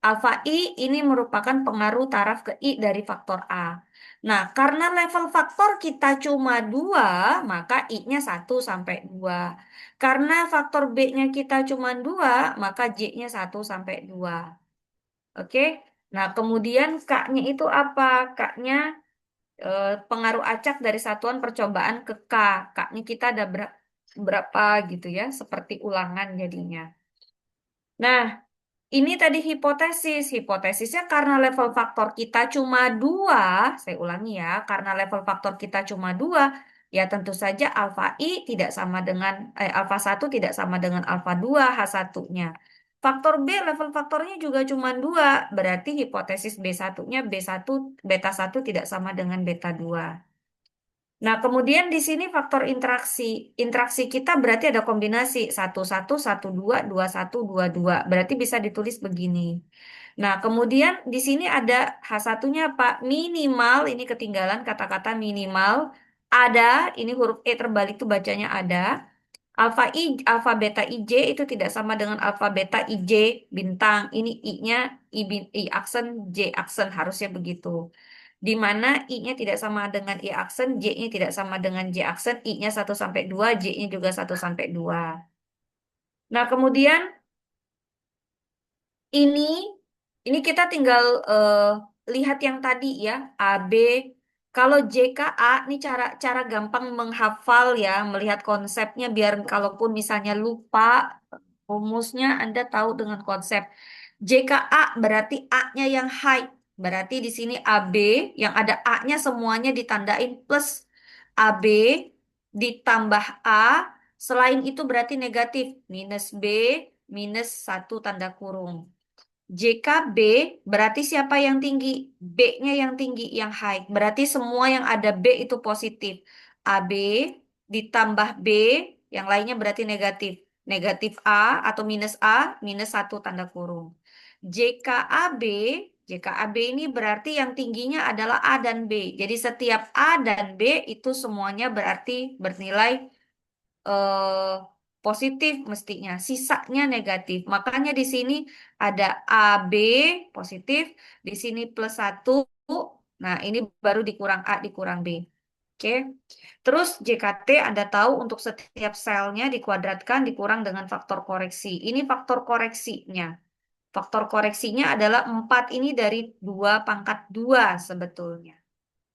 Alfa I ini merupakan pengaruh taraf ke I dari faktor A. Nah, karena level faktor kita cuma 2, maka I-nya 1 sampai 2. Karena faktor B-nya kita cuma 2, maka J-nya 1 sampai 2. Oke? Nah, kemudian K-nya itu apa? K-nya pengaruh acak dari satuan percobaan ke K. K-nya kita ada berapa gitu ya, seperti ulangan jadinya. Nah, ini tadi hipotesis. Hipotesisnya karena level faktor kita cuma 2, saya ulangi ya, karena level faktor kita cuma 2, ya tentu saja alfa I tidak sama dengan, alfa 1 tidak sama dengan alfa 2 H1-nya. Faktor B level faktornya juga cuma 2, berarti hipotesis B1-nya B1, beta 1 tidak sama dengan beta 2. Nah, kemudian di sini faktor interaksi. Interaksi kita berarti ada kombinasi 11, 12, 21, 22. Berarti bisa ditulis begini. Nah, kemudian di sini ada H1-nya apa? Minimal, ini ketinggalan kata-kata minimal. Ada, ini huruf E terbalik itu bacanya ada. Alfa I, alfa beta IJ itu tidak sama dengan alfa beta IJ bintang. Ini I-nya I aksen, J aksen harusnya begitu. Di mana I-nya tidak sama dengan I aksen, J-nya tidak sama dengan J aksen, I-nya 1 sampai 2, J-nya juga 1 sampai 2. Nah, kemudian ini ini kita tinggal lihat yang tadi ya, AB. Kalau JKA ini cara cara gampang menghafal ya, melihat konsepnya biar kalaupun misalnya lupa rumusnya Anda tahu dengan konsep. JKA berarti A-nya yang high. Berarti di sini AB yang ada A-nya semuanya ditandain plus AB ditambah A. Selain itu berarti negatif minus B minus 1 tanda kurung. JKB berarti siapa yang tinggi? B-nya yang tinggi, yang high. Berarti semua yang ada B itu positif. AB ditambah B, yang lainnya berarti negatif. Negatif A atau minus A, minus 1 tanda kurung. JKAB, JKAB ini berarti yang tingginya adalah A dan B. Jadi setiap A dan B itu semuanya berarti bernilai eh, positif mestinya, sisanya negatif. Makanya di sini ada AB positif, di sini plus 1. Nah, ini baru dikurang A dikurang B. Oke. Terus JKT Anda tahu untuk setiap selnya dikuadratkan dikurang dengan faktor koreksi. Ini faktor koreksinya. Faktor koreksinya adalah 4 ini dari 2 pangkat 2 sebetulnya.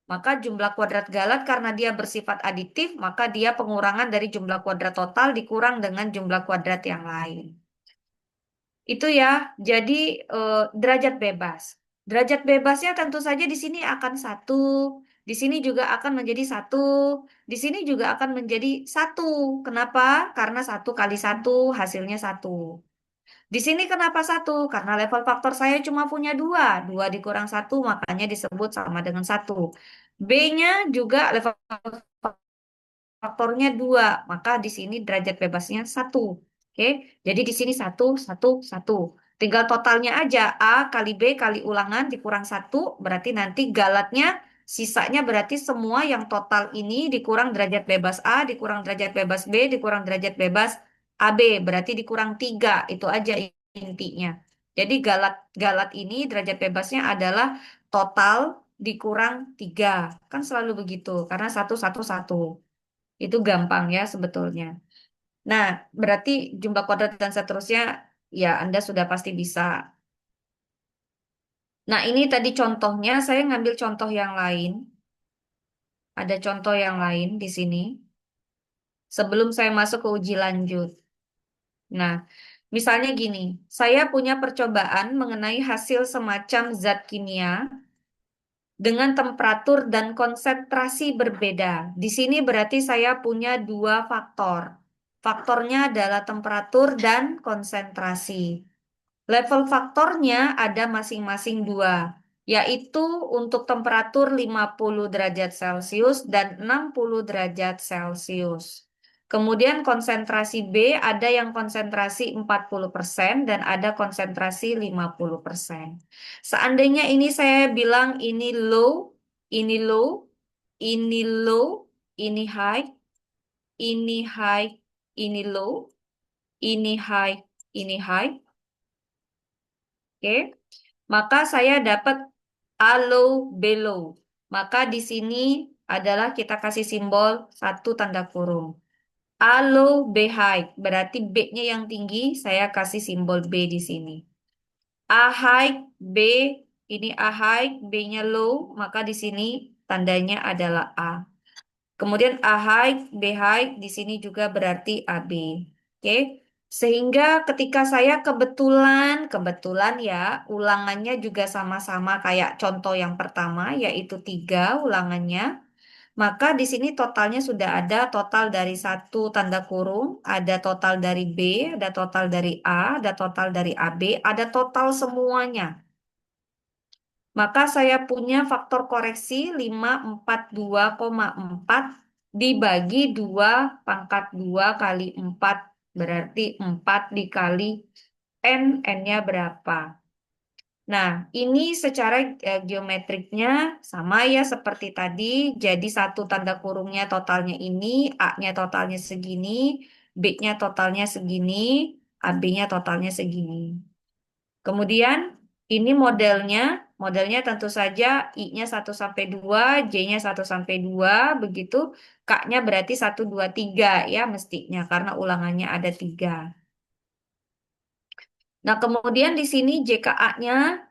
Maka jumlah kuadrat Galat karena dia bersifat aditif, maka dia pengurangan dari jumlah kuadrat total dikurang dengan jumlah kuadrat yang lain. Itu ya, jadi derajat bebas. Derajat bebasnya tentu saja di sini akan 1, di sini juga akan menjadi 1, di sini juga akan menjadi 1. Kenapa? Karena 1 kali 1 hasilnya 1. Di sini kenapa 1? Karena level faktor saya cuma punya 2. 2 dikurang 1 makanya disebut sama dengan 1. B-nya juga level faktornya 2. Maka di sini derajat bebasnya 1. Oke, jadi di sini 1, 1, 1. Tinggal totalnya aja. A kali B kali ulangan dikurang 1. Berarti nanti galatnya sisanya berarti semua yang total ini dikurang derajat bebas A, dikurang derajat bebas B, dikurang derajat bebas AB. Berarti dikurang 3. Itu aja intinya. Jadi galat ini derajat bebasnya adalah total dikurang 3. Kan selalu begitu. Karena 1, 1, 1. Itu gampang ya sebetulnya. Nah, berarti jumlah kuadrat dan seterusnya ya Anda sudah pasti bisa. Nah, ini tadi contohnya, saya ngambil contoh yang lain. Ada contoh yang lain di sini. Sebelum saya masuk ke uji lanjut. Nah, misalnya gini, saya punya percobaan mengenai hasil semacam zat kimia dengan temperatur dan konsentrasi berbeda. Di sini berarti saya punya 2 faktor. Faktornya adalah temperatur dan konsentrasi. Level faktornya ada masing-masing 2, yaitu untuk temperatur 50 derajat Celcius dan 60 derajat Celcius. Kemudian konsentrasi B ada yang konsentrasi 40% dan ada konsentrasi 50%. Seandainya ini saya bilang ini low, ini low, ini low, ini high, ini high, ini low, ini high, ini high. Oke, maka saya dapat A low, B low. Maka di sini adalah kita kasih simbol 1 tanda kurung. A low, B high. Berarti B-nya yang tinggi, saya kasih simbol B di sini. A high, B, ini A high, B-nya low, maka di sini tandanya adalah A. Kemudian A high, B high, di sini juga berarti AB. Oke, sehingga ketika saya kebetulan ya, ulangannya juga sama-sama kayak contoh yang pertama, yaitu 3 ulangannya. Maka di sini totalnya sudah ada total dari 1 tanda kurung, ada total dari B, ada total dari A, ada total dari AB, ada total semuanya. Maka saya punya faktor koreksi 542,4 dibagi 2 pangkat 2 kali 4. Berarti 4 dikali N, N-nya berapa? Nah, ini secara geometriknya sama ya seperti tadi. Jadi 1 tanda kurungnya totalnya ini, A-nya totalnya segini, B-nya totalnya segini, AB-nya totalnya segini. Kemudian ini modelnya tentu saja I-nya 1 sampai 2, J-nya 1 sampai 2, begitu. K-nya berarti 1, 2, 3 ya mestinya karena ulangannya ada 3. Nah, kemudian di sini JKA-nya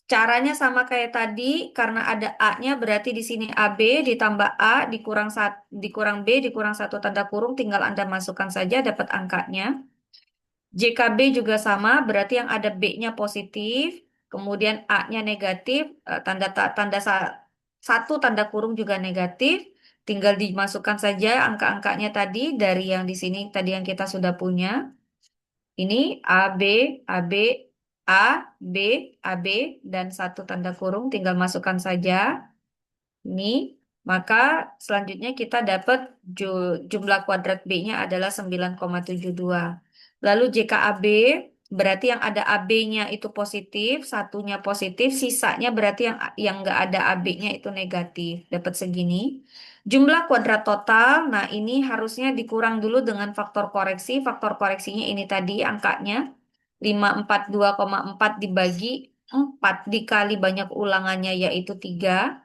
caranya sama kayak tadi karena ada A-nya berarti di sini AB ditambah A dikurang B dikurang 1 tanda kurung tinggal Anda masukkan saja dapat angkanya. JKB juga sama, berarti yang ada B-nya positif, kemudian A-nya negatif, satu tanda kurung juga negatif, tinggal dimasukkan saja angka-angkanya tadi dari yang di sini tadi yang kita sudah punya. Ini A, B, A, B, A, B, A, B, dan satu tanda kurung, tinggal masukkan saja. Ini, maka selanjutnya kita dapat jumlah kuadrat B-nya adalah 9,72. Lalu JKAB berarti yang ada AB-nya itu positif, satunya positif, sisanya berarti yang nggak ada AB-nya itu negatif. Dapat segini. Jumlah kuadrat total, nah ini harusnya dikurang dulu dengan faktor koreksi. Faktor koreksinya ini tadi angkanya 542,4 dibagi 4 dikali banyak ulangannya yaitu 3.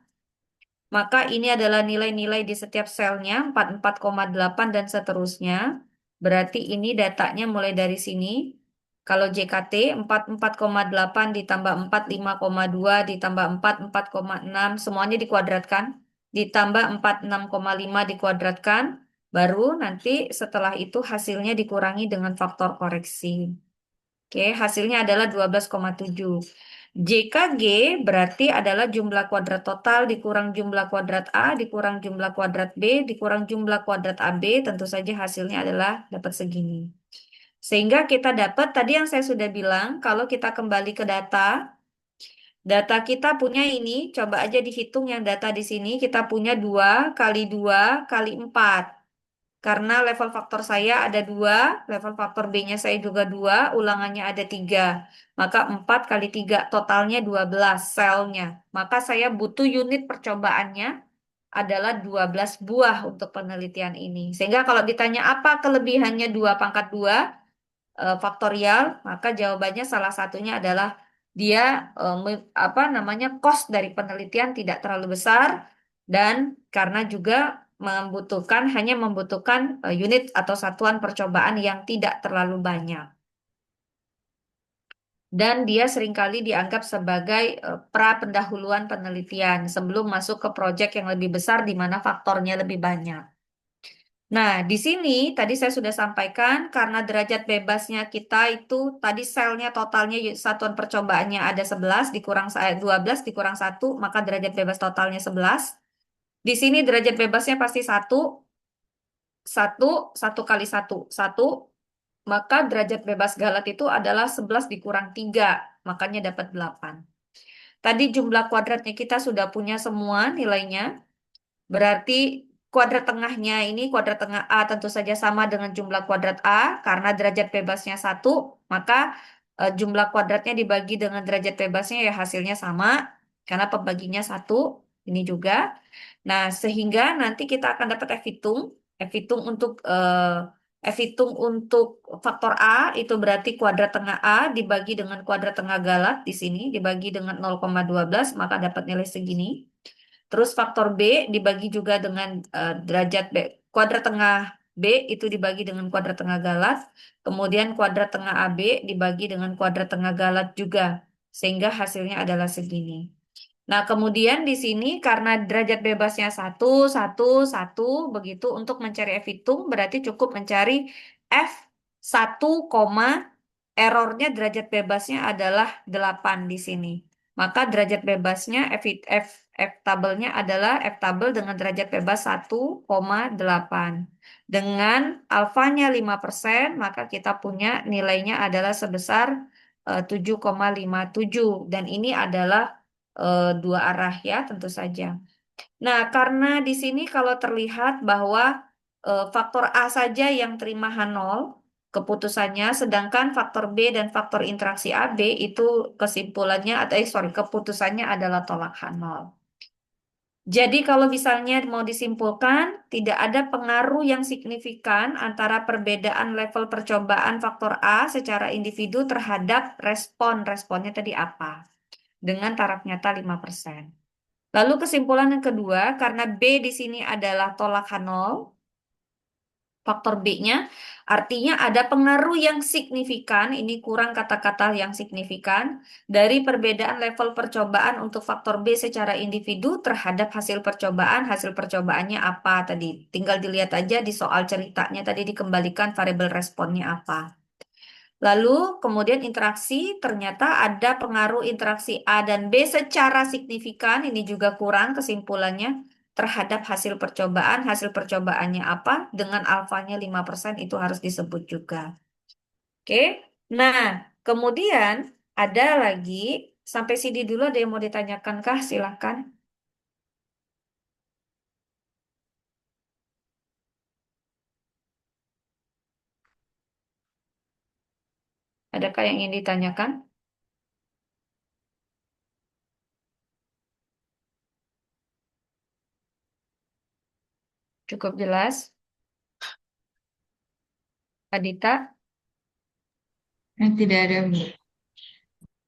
Maka ini adalah nilai-nilai di setiap selnya 44,8 dan seterusnya. Berarti ini datanya mulai dari sini. Kalau JKT 44,8 ditambah 4 5,2 ditambah 4 4,6 semuanya dikuadratkan. Ditambah 4 6,5 dikuadratkan. Baru nanti setelah itu hasilnya dikurangi dengan faktor koreksi. Oke, hasilnya adalah 12,7. JKG berarti adalah jumlah kuadrat total dikurang jumlah kuadrat A dikurang jumlah kuadrat B dikurang jumlah kuadrat AB. Tentu saja hasilnya adalah dapat segini. Sehingga kita dapat tadi yang saya sudah bilang, kalau kita kembali ke data kita punya ini, coba aja dihitung yang data di sini, kita punya 2 kali 2 kali 4. Karena level faktor saya ada 2, level faktor B-nya saya juga 2, ulangannya ada 3. Maka 4 kali 3 totalnya 12 selnya. Maka saya butuh unit percobaannya adalah 12 buah untuk penelitian ini. Sehingga kalau ditanya apa kelebihannya 2 pangkat 2 faktorial, maka jawabannya salah satunya adalah dia apa namanya cost dari penelitian tidak terlalu besar dan karena juga hanya membutuhkan unit atau satuan percobaan yang tidak terlalu banyak. Dan dia seringkali dianggap sebagai pra-pendahuluan penelitian sebelum masuk ke proyek yang lebih besar di mana faktornya lebih banyak. Nah, di sini tadi saya sudah sampaikan karena derajat bebasnya kita itu tadi selnya totalnya satuan percobaannya ada 11 dikurang 12 dikurang 1, maka derajat bebas totalnya 11. Di sini derajat bebasnya pasti 1, 1 kali 1, 1, maka derajat bebas Galat itu adalah 11 dikurang 3, makanya dapat 8. Tadi jumlah kuadratnya kita sudah punya semua nilainya. Berarti kuadrat tengahnya ini, kuadrat tengah A tentu saja sama dengan jumlah kuadrat A, karena derajat bebasnya 1, maka jumlah kuadratnya dibagi dengan derajat bebasnya ya hasilnya sama, karena pembaginya 1, ini juga. Nah, sehingga nanti kita akan dapat F-hitung. F-hitung untuk faktor A itu berarti kuadrat tengah A dibagi dengan kuadrat tengah Galat di sini, dibagi dengan 0,12, maka dapat nilai segini. Terus faktor B dibagi juga dengan derajat B. Kuadrat tengah B itu dibagi dengan kuadrat tengah Galat. Kemudian kuadrat tengah AB dibagi dengan kuadrat tengah Galat juga. Sehingga hasilnya adalah segini. Nah, kemudian di sini karena derajat bebasnya 1, 1, 1, begitu untuk mencari F hitung berarti cukup mencari F 1, errornya derajat bebasnya adalah 8 di sini. Maka derajat bebasnya F tabelnya adalah F tabel dengan derajat bebas 1,8. Dengan alfanya 5%, maka kita punya nilainya adalah sebesar 7,57. Dan ini adalah dua arah ya tentu saja. Nah, karena di sini kalau terlihat bahwa faktor A saja yang terima H0 keputusannya, sedangkan faktor B dan faktor interaksi AB itu kesimpulannya keputusannya adalah tolak H0. Jadi kalau misalnya mau disimpulkan, tidak ada pengaruh yang signifikan antara perbedaan level percobaan faktor A secara individu terhadap responnya tadi apa? Dengan taraf nyata 5%. Lalu kesimpulan yang kedua, karena B di sini adalah tolak H0, faktor B-nya, artinya ada pengaruh yang signifikan, ini kurang kata-kata yang signifikan, dari perbedaan level percobaan untuk faktor B secara individu terhadap hasil percobaannya apa tadi. Tinggal dilihat aja di soal ceritanya tadi dikembalikan variabel responnya apa. Lalu kemudian interaksi, ternyata ada pengaruh interaksi A dan B secara signifikan, ini juga kurang kesimpulannya, terhadap hasil percobaannya apa, dengan alfanya 5% itu harus disebut juga. Oke. Nah, kemudian ada lagi, sampai sini dulu ada yang mau ditanyakan kah? Silahkan. Adakah yang ingin ditanyakan? Cukup jelas, Adita? Tidak ada, Bu.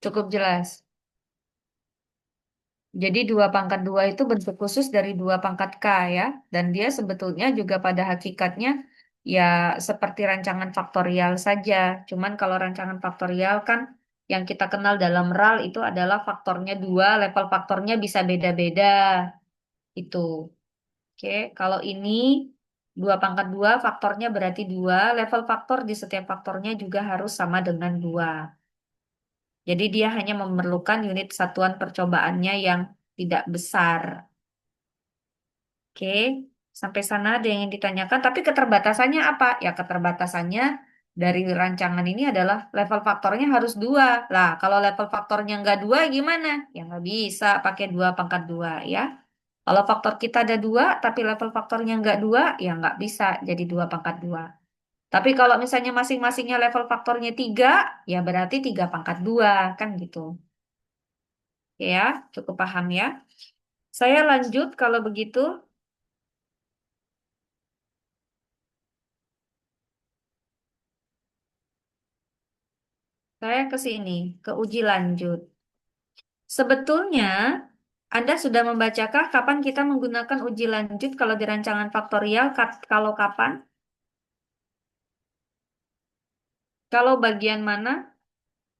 Cukup jelas. Jadi 2 pangkat 2 itu bentuk khusus dari 2 pangkat K ya. Dan dia sebetulnya juga pada hakikatnya ya seperti rancangan faktorial saja. Cuman kalau rancangan faktorial kan yang kita kenal dalam RAL itu adalah faktornya 2, level faktornya bisa beda-beda. Itu. Oke, kalau ini 2 pangkat 2 faktornya berarti 2, level faktor di setiap faktornya juga harus sama dengan 2. Jadi dia hanya memerlukan unit satuan percobaannya yang tidak besar. Oke, sampai sana ada yang ingin ditanyakan. Tapi keterbatasannya apa? Ya keterbatasannya dari rancangan ini adalah level faktornya harus 2. Lah, kalau level faktornya nggak 2 gimana? Ya nggak bisa pakai 2 pangkat 2 ya. Kalau faktor kita ada 2, tapi level faktornya nggak 2, ya nggak bisa jadi 2 pangkat 2. Tapi kalau misalnya masing-masingnya level faktornya 3, ya berarti 3 pangkat 2, kan gitu. Ya, cukup paham ya. Saya lanjut kalau begitu. Saya ke sini, ke uji lanjut. Sebetulnya, Anda sudah membacakah kapan kita menggunakan uji lanjut kalau di rancangan faktorial? Kalau kapan? Kalau bagian mana?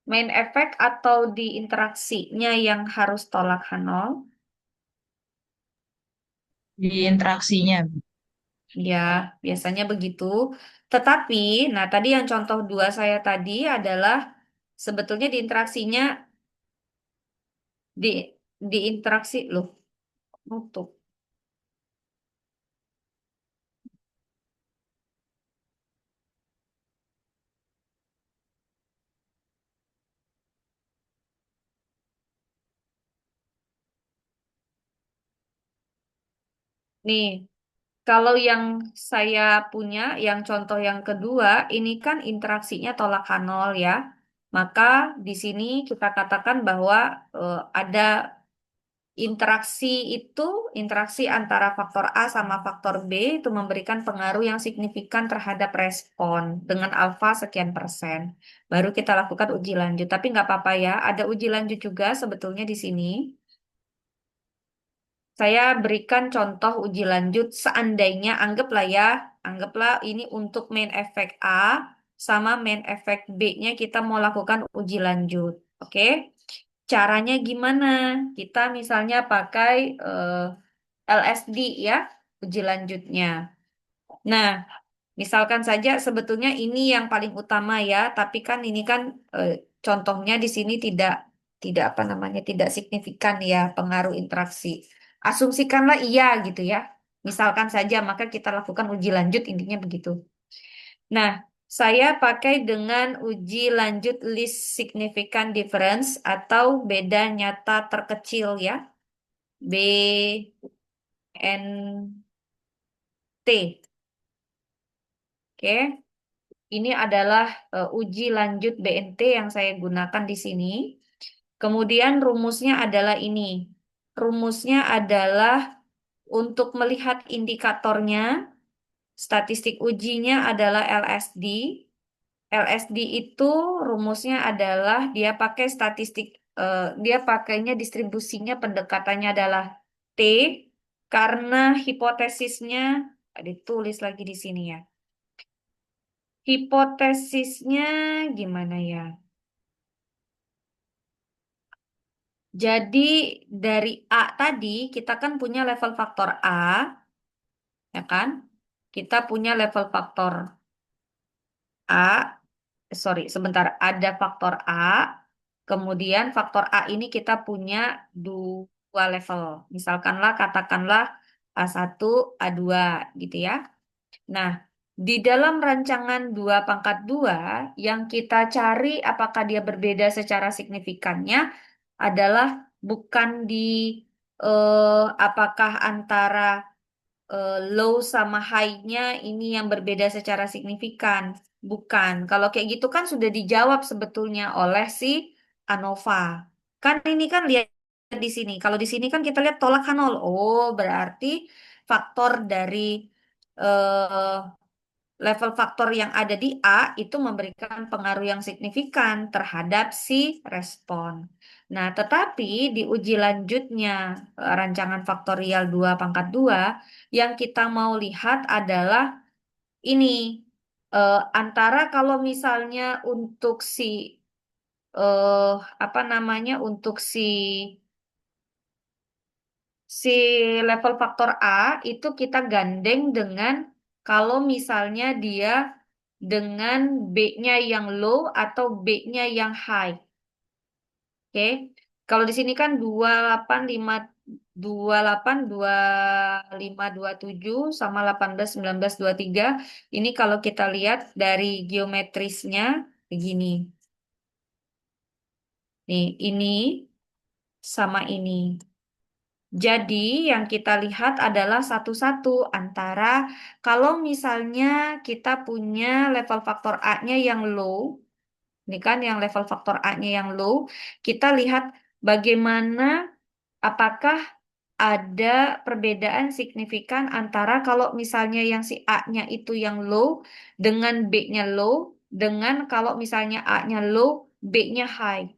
Main effect atau di interaksinya yang harus tolak H0? Di interaksinya. Ya, biasanya begitu. Tetapi, nah tadi yang contoh 2 saya tadi adalah sebetulnya di interaksinya di di interaksi loh. Nutup. Nih, kalau yang saya punya, yang contoh yang kedua, ini kan interaksinya tolak H0 ya. Maka di sini kita katakan bahwa ada interaksi itu, interaksi antara faktor A sama faktor B itu memberikan pengaruh yang signifikan terhadap respon dengan alfa sekian persen. Baru kita lakukan uji lanjut. Tapi nggak apa-apa ya, ada uji lanjut juga sebetulnya di sini. Saya berikan contoh uji lanjut seandainya anggaplah ini untuk main efek A sama main efek B-nya kita mau lakukan uji lanjut. Oke? Caranya gimana? Kita misalnya pakai LSD ya, uji lanjutnya. Nah, misalkan saja sebetulnya ini yang paling utama ya, tapi kan ini kan eh, contohnya di sini tidak apa namanya tidak signifikan ya pengaruh interaksi. Asumsikanlah iya gitu ya. Misalkan saja maka kita lakukan uji lanjut intinya begitu. Nah, saya pakai dengan uji lanjut least significant difference atau beda nyata terkecil ya. BNT. Oke. Ini adalah uji lanjut BNT yang saya gunakan di sini. Kemudian rumusnya adalah ini. Rumusnya adalah untuk melihat indikatornya, statistik ujinya adalah LSD. LSD itu rumusnya adalah dia pakainya distribusinya pendekatannya adalah T karena hipotesisnya ditulis lagi di sini ya. Hipotesisnya gimana ya? Jadi dari A tadi kita kan punya level faktor A, ya kan? Kita punya level faktor A, sorry, sebentar, ada faktor A, kemudian faktor A ini kita punya 2 level. Misalkanlah, katakanlah A1, A2 gitu ya. Nah, Di dalam rancangan 2 pangkat 2, yang kita cari apakah dia berbeda secara signifikannya adalah bukan di apakah antara low sama high-nya ini yang berbeda secara signifikan. Bukan. Kalau kayak gitu kan sudah dijawab sebetulnya oleh si ANOVA. Kan ini kan lihat di sini. Kalau di sini kan kita lihat tolak nol. Oh, berarti faktor dari eh, level faktor yang ada di A itu memberikan pengaruh yang signifikan terhadap si respon. Nah, tetapi di uji lanjutnya rancangan faktorial 2 pangkat 2 yang kita mau lihat adalah ini antara kalau misalnya untuk si eh apa namanya untuk si level faktor A itu kita gandeng dengan kalau misalnya dia dengan B-nya yang low atau B-nya yang high. Oke. Kalau di sini kan 28 5 28 25 27 sama 18 19 23. Ini kalau kita lihat dari geometrisnya begini. Nih, ini sama ini. Jadi, yang kita lihat adalah satu-satu antara kalau misalnya kita punya level faktor A-nya yang low, ini kan yang level faktor A-nya yang low, kita lihat bagaimana apakah ada perbedaan signifikan antara kalau misalnya yang si A-nya itu yang low dengan B-nya low, dengan kalau misalnya A-nya low, B-nya high.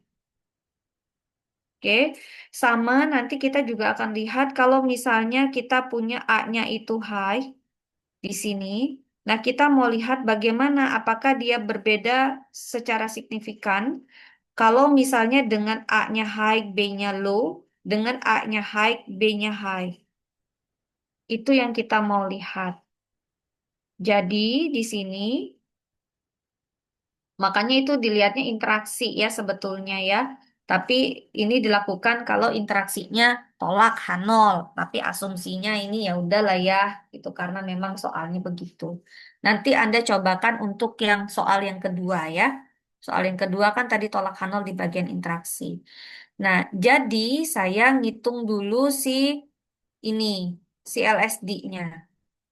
Oke, sama nanti kita juga akan lihat kalau misalnya kita punya A-nya itu high di sini. Nah, kita mau lihat bagaimana apakah dia berbeda secara signifikan kalau misalnya dengan A-nya high, B-nya low, dengan A-nya high, B-nya high. Itu yang kita mau lihat. Jadi di sini makanya itu dilihatnya interaksi ya sebetulnya ya. Tapi ini dilakukan kalau interaksinya tolak H0. Tapi asumsinya ini ya udahlah ya gitu karena memang soalnya begitu. Nanti Anda cobakan untuk yang soal yang kedua ya. Soal yang kedua kan tadi tolak H0 di bagian interaksi. Nah, jadi saya ngitung dulu ini si LSD-nya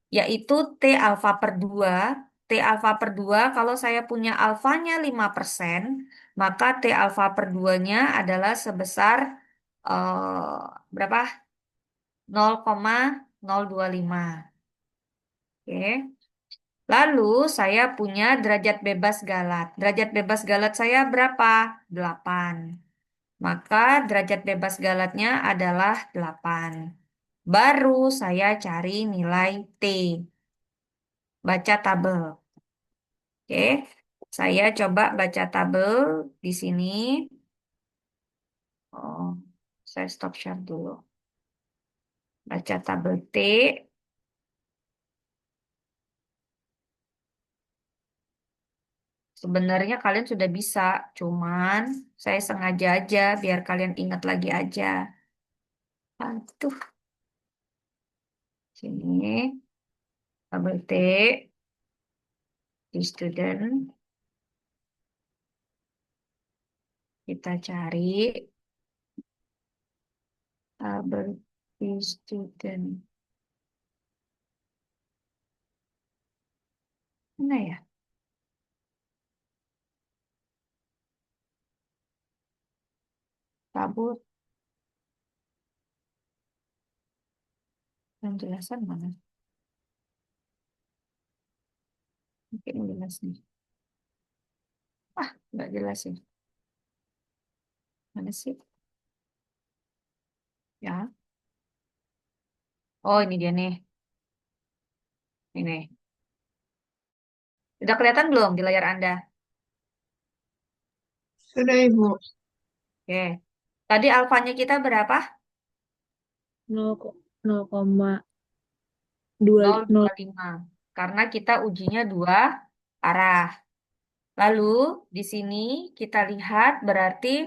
yaitu T alfa per 2. T alfa per 2 kalau saya punya alfanya 5%, maka T alfa per 2-nya adalah sebesar berapa? 0,025. Oke. Lalu saya punya derajat bebas galat. Derajat bebas galat saya berapa? 8. Maka derajat bebas galatnya adalah 8. Baru saya cari nilai T. Baca tabel. Oke, saya coba baca tabel di sini. Oh, saya stop share dulu. Baca tabel T. Sebenarnya kalian sudah bisa, cuman saya sengaja aja biar kalian ingat lagi aja. Aduh, sini tabel T di student kita cari tabel di student. Mana ya? Tabel penjelasan mana? Mungkin jelas nih. Ah, nggak jelas ya. Mana sih? Ya. Oh, ini dia nih. Ini. Udah kelihatan belum di layar Anda? Sudah, Ibu. Oke. Tadi alfanya kita berapa? 0,0 0,25. Karena kita ujinya dua arah. Lalu di sini kita lihat berarti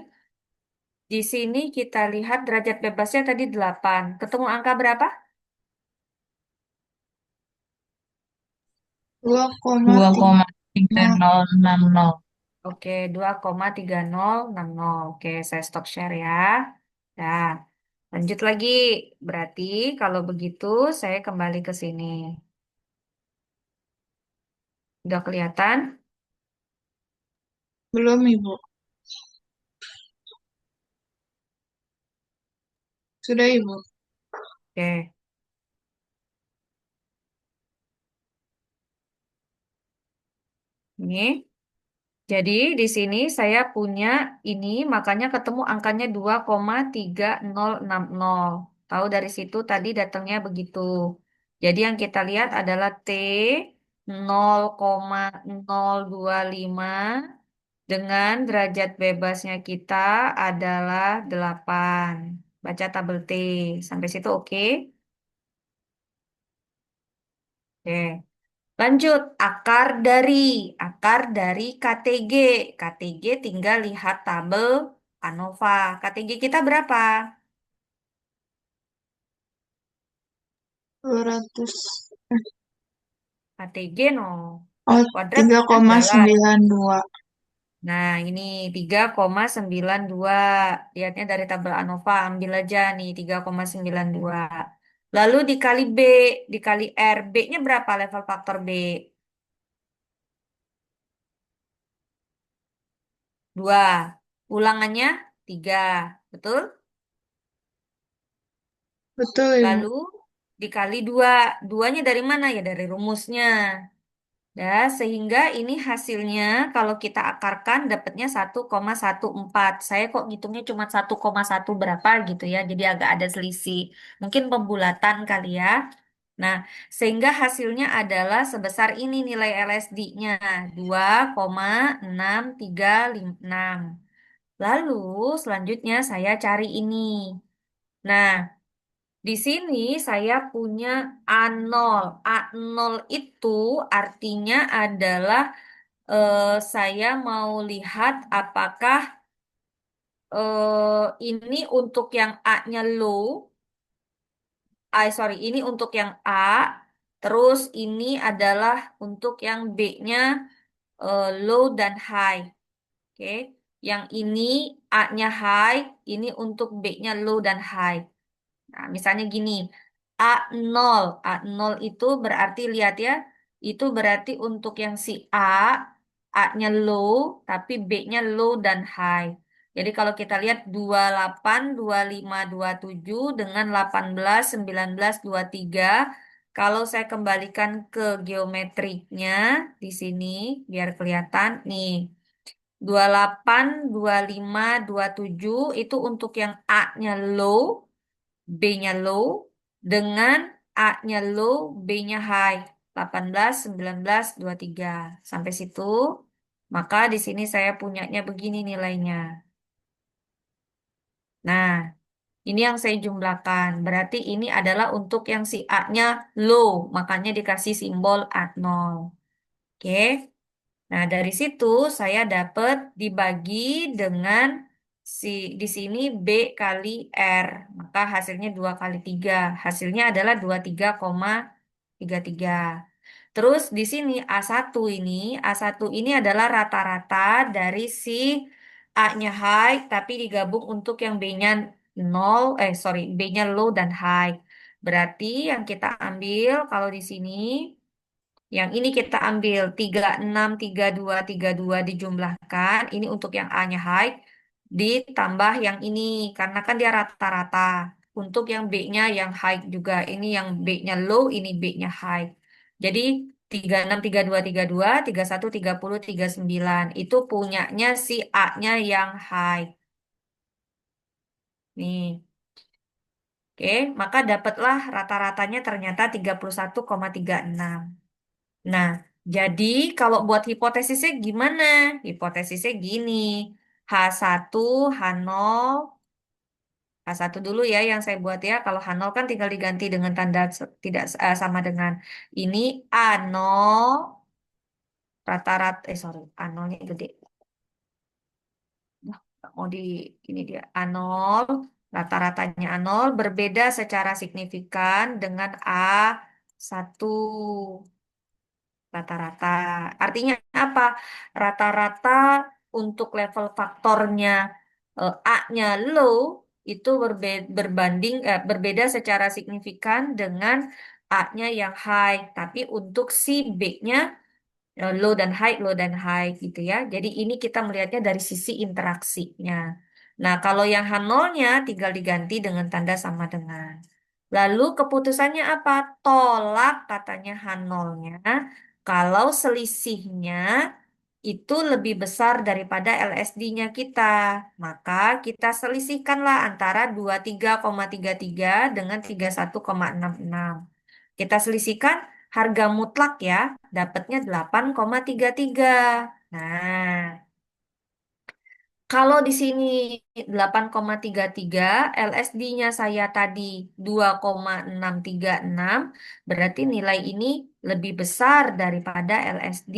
di sini kita lihat derajat bebasnya tadi 8. Ketemu angka berapa? 2,3060. Oke, 2,3060. Oke, saya stop share ya. Nah, lanjut lagi. Berarti kalau begitu saya kembali ke sini. Udah kelihatan? Belum, Ibu. Sudah, Ibu. Oke, ini. Jadi di sini saya punya ini, makanya ketemu angkanya 2,3060. Tahu dari situ tadi datangnya begitu. Jadi yang kita lihat adalah T 0,025 dengan derajat bebasnya kita adalah 8. Baca tabel T. Sampai situ oke? Oke. Lanjut, akar dari KTG. KTG tinggal lihat tabel ANOVA. KTG kita berapa? 200. KTG no. Oh, Kuadrat tiga kan koma jalan. sembilan dua. Nah, ini 3,92. Lihatnya dari tabel ANOVA, ambil aja nih 3,92. Lalu dikali B, dikali R. B-nya berapa level faktor B? 2. Ulangannya 3. Betul? Betul, Ibu. Lalu dikali 2. Duanya dari mana ya? Dari rumusnya. Ya, sehingga ini hasilnya kalau kita akarkan dapatnya 1,14. Saya kok ngitungnya cuma 1,1 berapa gitu ya. Jadi agak ada selisih. Mungkin pembulatan kali ya. Nah, sehingga hasilnya adalah sebesar ini nilai LSD-nya. 2,6356. Lalu selanjutnya saya cari ini. Nah, di sini saya punya A0. A0 itu artinya adalah saya mau lihat apakah ini untuk yang A-nya low, sorry, ini untuk yang A, terus ini adalah untuk yang B-nya low dan high. Oke, yang ini A-nya high, ini untuk B-nya low dan high. Nah, misalnya gini, A0. A0 itu berarti, lihat ya, itu berarti untuk yang si A-nya low, tapi B-nya low dan high. Jadi kalau kita lihat 28, 25, 27 dengan 18, 19, 23, kalau saya kembalikan ke geometriknya di sini, biar kelihatan, nih. 28, 25, 27 itu untuk yang A-nya low, B-nya low, dengan A-nya low, B-nya high. 18, 19, 23. Sampai situ. Maka di sini saya punyanya begini nilainya. Nah, ini yang saya jumlahkan. Berarti ini adalah untuk yang si A-nya low. Makanya dikasih simbol A0. Oke. Nah, dari situ saya dapat dibagi dengan si di sini B kali R. Maka hasilnya 2 kali 3. Hasilnya adalah 23,33. Terus di sini A1 ini adalah rata-rata dari si A-nya high tapi digabung untuk yang B-nya 0, sorry, B-nya low dan high. Berarti yang kita ambil kalau di sini yang ini kita ambil 36, 32 dijumlahkan. Ini untuk yang A-nya high. Ditambah yang ini. Karena kan dia rata-rata. Untuk yang B-nya yang high juga. Ini yang B-nya low, ini B-nya high. Jadi 36, 32, 31, 30, 39. Itu punyanya si A-nya yang high. Nih. Oke, maka dapatlah rata-ratanya ternyata 31,36. Nah, jadi kalau buat hipotesisnya gimana? Hipotesisnya gini, H1, H0, H1 dulu ya yang saya buat ya. Kalau H0 kan tinggal diganti dengan tanda tidak sama dengan ini A0, rata-rata, sorry, A0-nya gede. Nah, nggak mau di, ini dia, A0, rata-ratanya A0 berbeda secara signifikan dengan A1. Rata-rata. Artinya apa? Rata-rata untuk level faktornya A-nya low itu berbeda secara signifikan dengan A-nya yang high. Tapi untuk si B-nya low dan high gitu ya. Jadi ini kita melihatnya dari sisi interaksinya. Nah, kalau yang H0-nya tinggal diganti dengan tanda sama dengan. Lalu keputusannya apa? Tolak katanya H0-nya. Kalau selisihnya itu lebih besar daripada LSD-nya kita, maka kita selisihkanlah antara 23,33 dengan 31,66. Kita selisihkan harga mutlak ya, dapatnya 8,33. Nah, kalau di sini 8,33, LSD-nya saya tadi 2,636, berarti nilai ini lebih besar daripada LSD.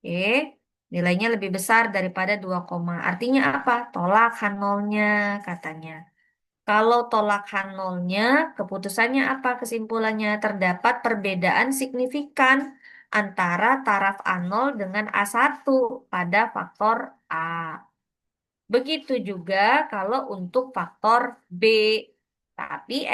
Oke, nilainya lebih besar daripada 2, artinya apa? Tolak H0-nya katanya. Kalau tolak H0-nya, keputusannya apa? Kesimpulannya terdapat perbedaan signifikan antara taraf A0 dengan A1 pada faktor A. Begitu juga kalau untuk faktor B. Tapi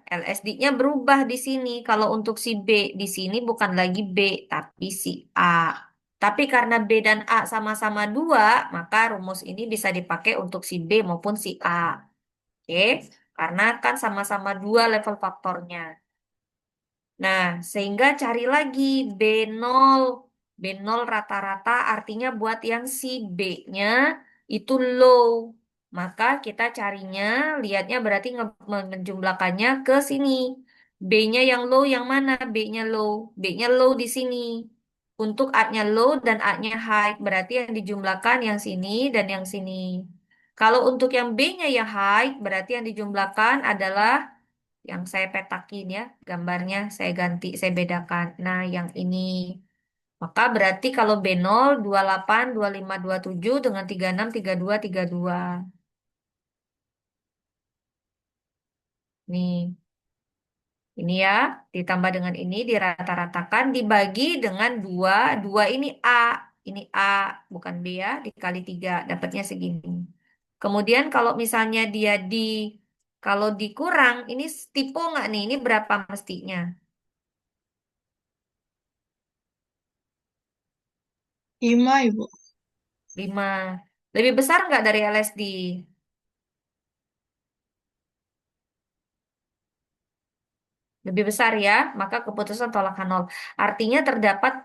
LSD-nya berubah di sini. Kalau untuk si B di sini bukan lagi B, tapi si A. Tapi karena B dan A sama-sama 2, maka rumus ini bisa dipakai untuk si B maupun si A. Oke, karena kan sama-sama 2 level faktornya. Nah, sehingga cari lagi B0. B0 rata-rata artinya buat yang si B-nya itu low. Maka kita carinya, lihatnya berarti menjumlahkannya ke sini. B-nya yang low yang mana? B-nya low. B-nya low di sini. Untuk A-nya low dan A-nya high. Berarti yang dijumlahkan yang sini dan yang sini. Kalau untuk yang B-nya yang high, berarti yang dijumlahkan adalah yang saya petakin ya, gambarnya saya ganti, saya bedakan. Nah, yang ini. Maka berarti kalau B0, 28, 25, 27 dengan 36, 32, 32. Nih, ini ya, ditambah dengan ini, dirata-ratakan, dibagi dengan 2. 2 ini A, bukan B ya, dikali 3, dapatnya segini. Kemudian kalau misalnya kalau dikurang, ini tipe nggak nih? Ini berapa mestinya? 5, Ibu. 5. Lebih besar nggak dari LSD? Lebih besar ya, maka keputusan tolak H0. Artinya terdapat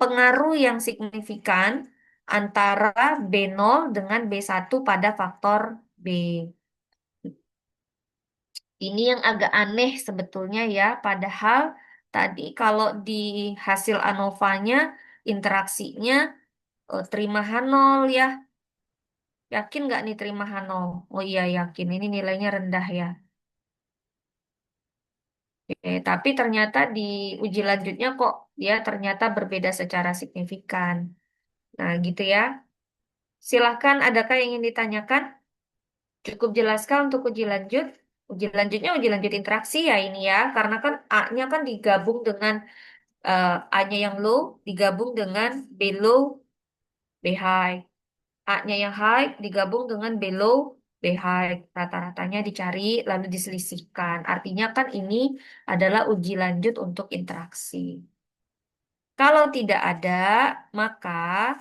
pengaruh yang signifikan antara B0 dengan B1 pada faktor B. Ini yang agak aneh sebetulnya ya, padahal tadi kalau di hasil ANOVA-nya interaksinya terima H0 ya. Yakin nggak nih terima H0? Oh iya yakin, ini nilainya rendah ya. Oke, tapi ternyata di uji lanjutnya kok dia ternyata berbeda secara signifikan. Nah, gitu ya. Silahkan, adakah yang ingin ditanyakan? Cukup jelaskah untuk uji lanjut? Uji lanjutnya uji lanjut interaksi ya ini ya, karena kan A-nya kan digabung dengan A-nya yang low, digabung dengan B low, B high. A-nya yang high digabung dengan B low, B high. Rata-ratanya dicari lalu diselisihkan. Artinya kan ini adalah uji lanjut untuk interaksi. Kalau tidak ada, maka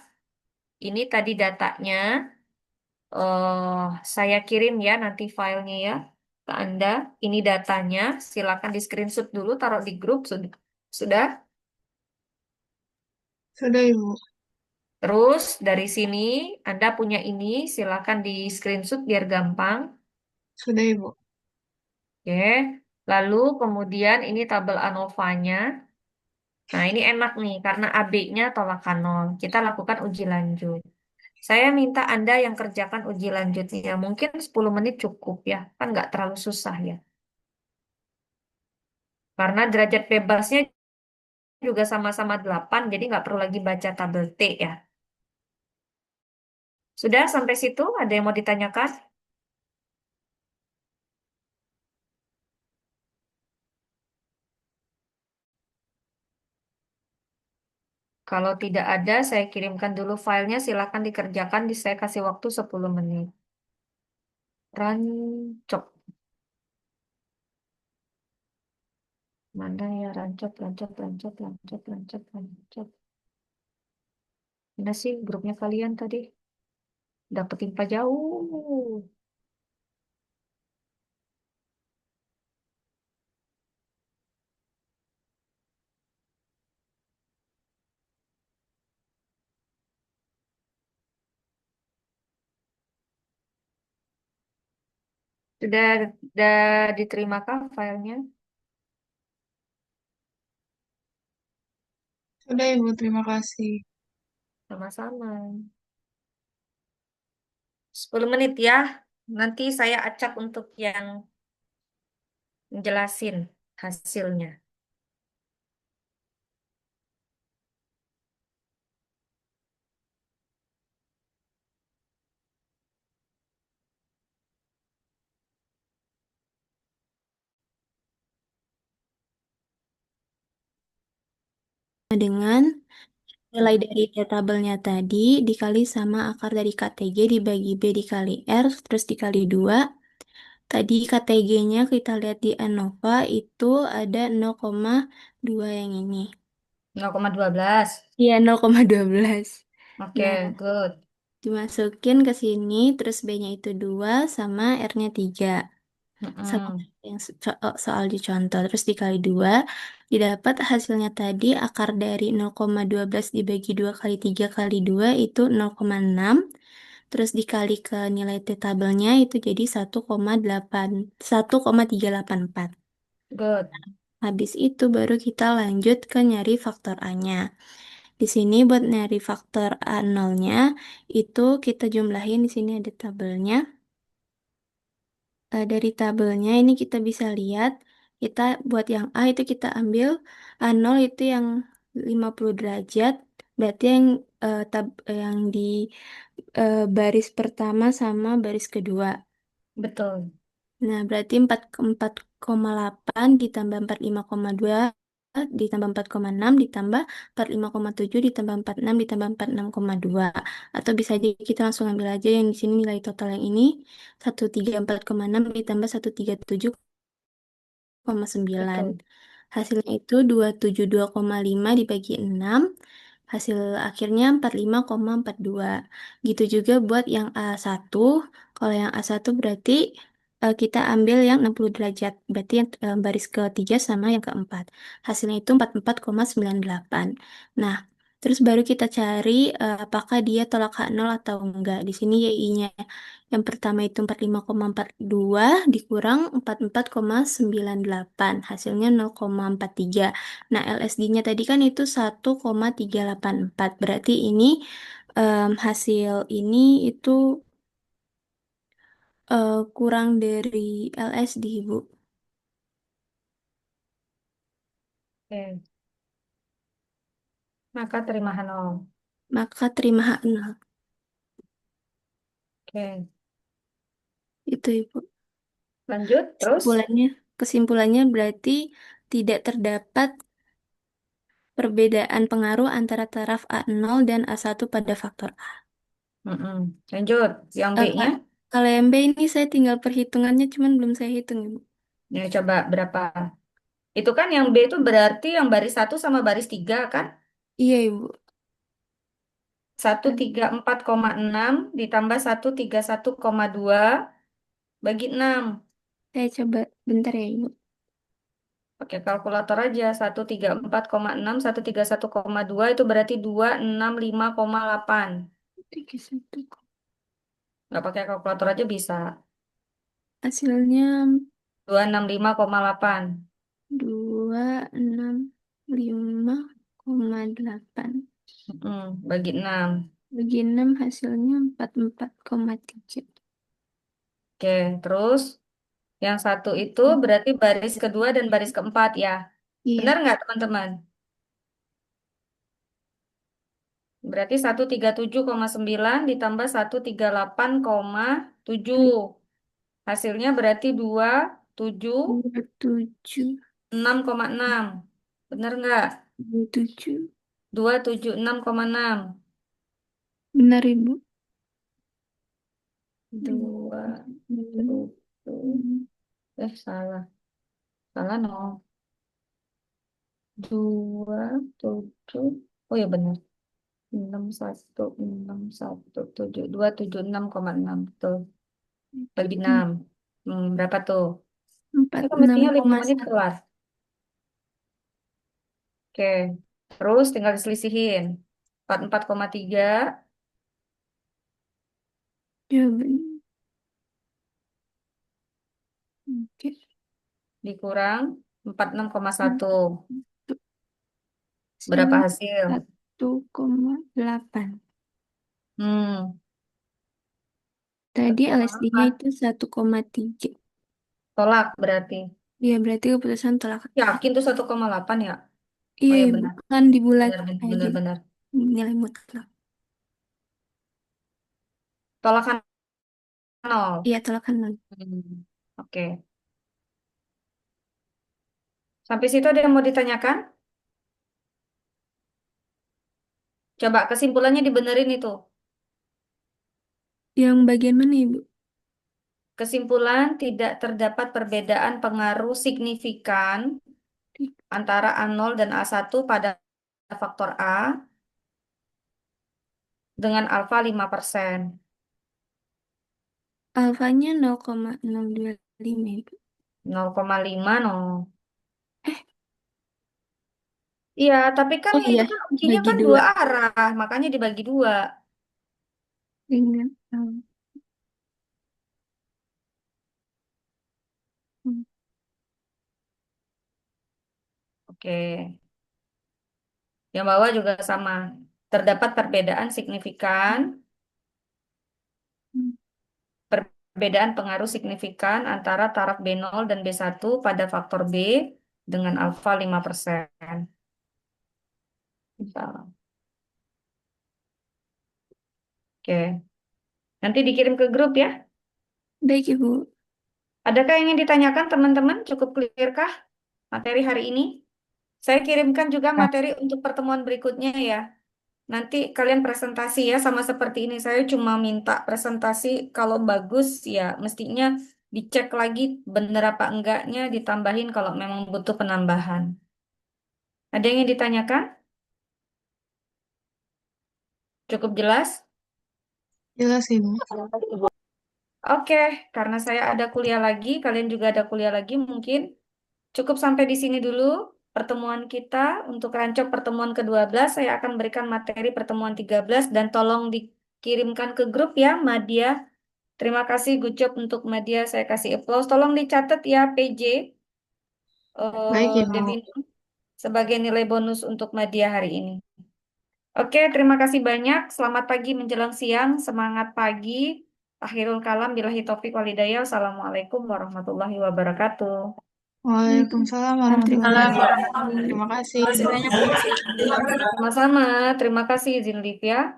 ini tadi datanya saya kirim ya nanti filenya ya ke Anda. Ini datanya, silakan di screenshot dulu, taruh di grup. Sudah? Sudah, Ibu. Terus dari sini Anda punya ini, silakan di screenshot biar gampang. Sudah, Ibu. Oke. Lalu kemudian ini tabel ANOVA-nya. Nah, ini enak nih karena AB-nya tolak nol. Kita lakukan uji lanjut. Saya minta Anda yang kerjakan uji lanjutnya. Mungkin 10 menit cukup ya. Kan nggak terlalu susah ya. Karena derajat bebasnya juga sama-sama 8, jadi nggak perlu lagi baca tabel T ya. Sudah sampai situ? Ada yang mau ditanyakan? Kalau tidak ada, saya kirimkan dulu filenya. Silakan dikerjakan. Saya kasih waktu 10 menit. Rancok. Mana ya rancok, rancok, rancok, rancok, rancok, rancok. Mana sih grupnya kalian tadi? Dapetin Pak jauh. Sudah diterimakah filenya? Sudah Ibu, terima kasih. Sama-sama. 10 menit ya. Nanti saya acak untuk yang menjelasin hasilnya. Dengan nilai dari tabelnya tadi dikali sama akar dari KTG dibagi B dikali R terus dikali 2. Tadi KTG-nya kita lihat di ANOVA itu ada 0,2 yang ini. 0,12. Iya, 0,12. Oke, Nah, good. dimasukin ke sini terus B-nya itu 2 sama R-nya 3. Sama Mm-mm. yang soal dicontoh terus dikali 2 didapat hasilnya tadi akar dari 0,12 dibagi 2 kali 3 kali 2 itu 0,6 terus dikali ke nilai T tabelnya itu jadi 1,384. Good. Habis itu baru kita lanjut ke nyari faktor A-nya. Di sini buat nyari faktor A0-nya itu kita jumlahin di sini ada tabelnya. Dari tabelnya ini kita bisa lihat, kita buat yang A itu kita ambil A0 itu yang 50 derajat, berarti yang di baris pertama sama baris kedua. Betul. Nah, berarti 4,8 ditambah 45,2 ditambah 4,6 ditambah 45,7 ditambah 46 ditambah 46,2. Atau bisa aja kita langsung ambil aja yang di sini nilai total yang ini 134,6 ditambah 137,9. Betul. Hasilnya itu 272,5 dibagi 6. Hasil akhirnya 45,42. Gitu juga buat yang A1. Kalau yang A1 berarti kita ambil yang 60 derajat. Berarti yang baris ketiga sama yang keempat. Hasilnya itu 44,98. Nah, terus baru kita cari apakah dia tolak H0 atau enggak. Di sini YI-nya yang pertama itu 45,42 dikurang 44,98. Hasilnya 0,43. Nah, LSD-nya tadi kan itu 1,384. Berarti ini hasil ini itu kurang dari LSD, Bu. Oke. Maka terima nol. Maka terima H0. Oke. Itu, Ibu. Lanjut terus. Kesimpulannya berarti tidak terdapat perbedaan pengaruh antara taraf A0 dan A1 pada faktor A. Mm-mm. Lanjut. Yang Eh, Kak, B-nya. kalau yang B ini saya tinggal perhitungannya, cuman belum saya hitung, Ibu. Ya, coba berapa? Itu kan yang B itu berarti yang baris 1 sama baris 3 kan? Iya, Ibu. 134,6 ditambah 131,2 bagi 6. Saya coba bentar ya, Ibu. Pakai kalkulator aja. 134,6, 131,2 itu berarti 265,8. 31. Nggak pakai kalkulator aja bisa. Hasilnya 265,8. 265,8. Bagi 6. Bagi 6 hasilnya 44,3. Oke, terus yang satu itu berarti baris kedua dan baris keempat ya. Benar Iya, nggak teman-teman? Berarti 137,9 ditambah 138,7. Hasilnya berarti 27, 26,6. Benar nggak? 27. 276,6. Benar, Ibu. 2, Hmm. 7, salah. Salah no. 2, 7. Oh ya benar. 61, 276,6. Betul. Bagi 6. Berapa tuh? Empat Itu enam mestinya 5 koma menit satu. keluar. Oke. Terus tinggal diselisihin. 44,3 Jawabannya. Oke. dikurang 46,1. Berapa Hasilnya hasil? 1,8. Hmm, Tadi LSD-nya 1,8. itu 1,3. Tolak berarti. Ya, berarti keputusan tolak. Yakin tuh 1,8 ya? Iya, Oh ya Ibu. benar. Kan dibulat Benar, benar, aja. benar, benar. Nilai mutlak. Tolakan 0. Iya, tolakan nol. Oke. Sampai situ ada yang mau ditanyakan? Coba kesimpulannya dibenerin itu. Yang bagian mana, Ibu? Kesimpulan tidak terdapat perbedaan pengaruh signifikan antara A0 dan A1 pada faktor A dengan alfa 5%. Alfanya 0,025, Ibu. 0,5 no. Iya, tapi kan Oh iya, itu kan ujinya bagi kan dua. dua arah, makanya dibagi dua. Dengan Oke. Yang bawah juga sama. Terdapat perbedaan signifikan, perbedaan pengaruh signifikan antara taraf B0 dan B1 pada faktor B dengan alfa 5%. Misalnya. Oke. Nanti dikirim ke grup ya. Baik, Ibu. Adakah yang ingin ditanyakan teman-teman? Cukup clear kah materi hari ini? Saya kirimkan juga materi untuk pertemuan berikutnya ya. Nanti kalian presentasi ya sama seperti ini. Saya cuma minta presentasi kalau bagus ya mestinya dicek lagi bener apa enggaknya ditambahin kalau memang butuh penambahan. Ada yang ingin ditanyakan? Cukup jelas? Jelas, Ibu. Oke, karena saya ada kuliah lagi, kalian juga ada kuliah lagi mungkin. Cukup sampai di sini dulu pertemuan kita. Untuk rancok pertemuan ke-12, saya akan berikan materi pertemuan 13 dan tolong dikirimkan ke grup ya, Madia. Terima kasih good job untuk Madia, saya kasih applause. Tolong dicatat ya PJ, Baik, Ibu. Devin, sebagai nilai bonus untuk Madia hari ini. Oke, terima kasih banyak. Selamat pagi menjelang siang. Semangat pagi. Akhirul kalam billahi taufiq walhidayah. Assalamualaikum warahmatullahi wabarakatuh. Waalaikumsalam warahmatullahi wabarakatuh. Terima kasih. Sama-sama. Terima kasih izin live ya.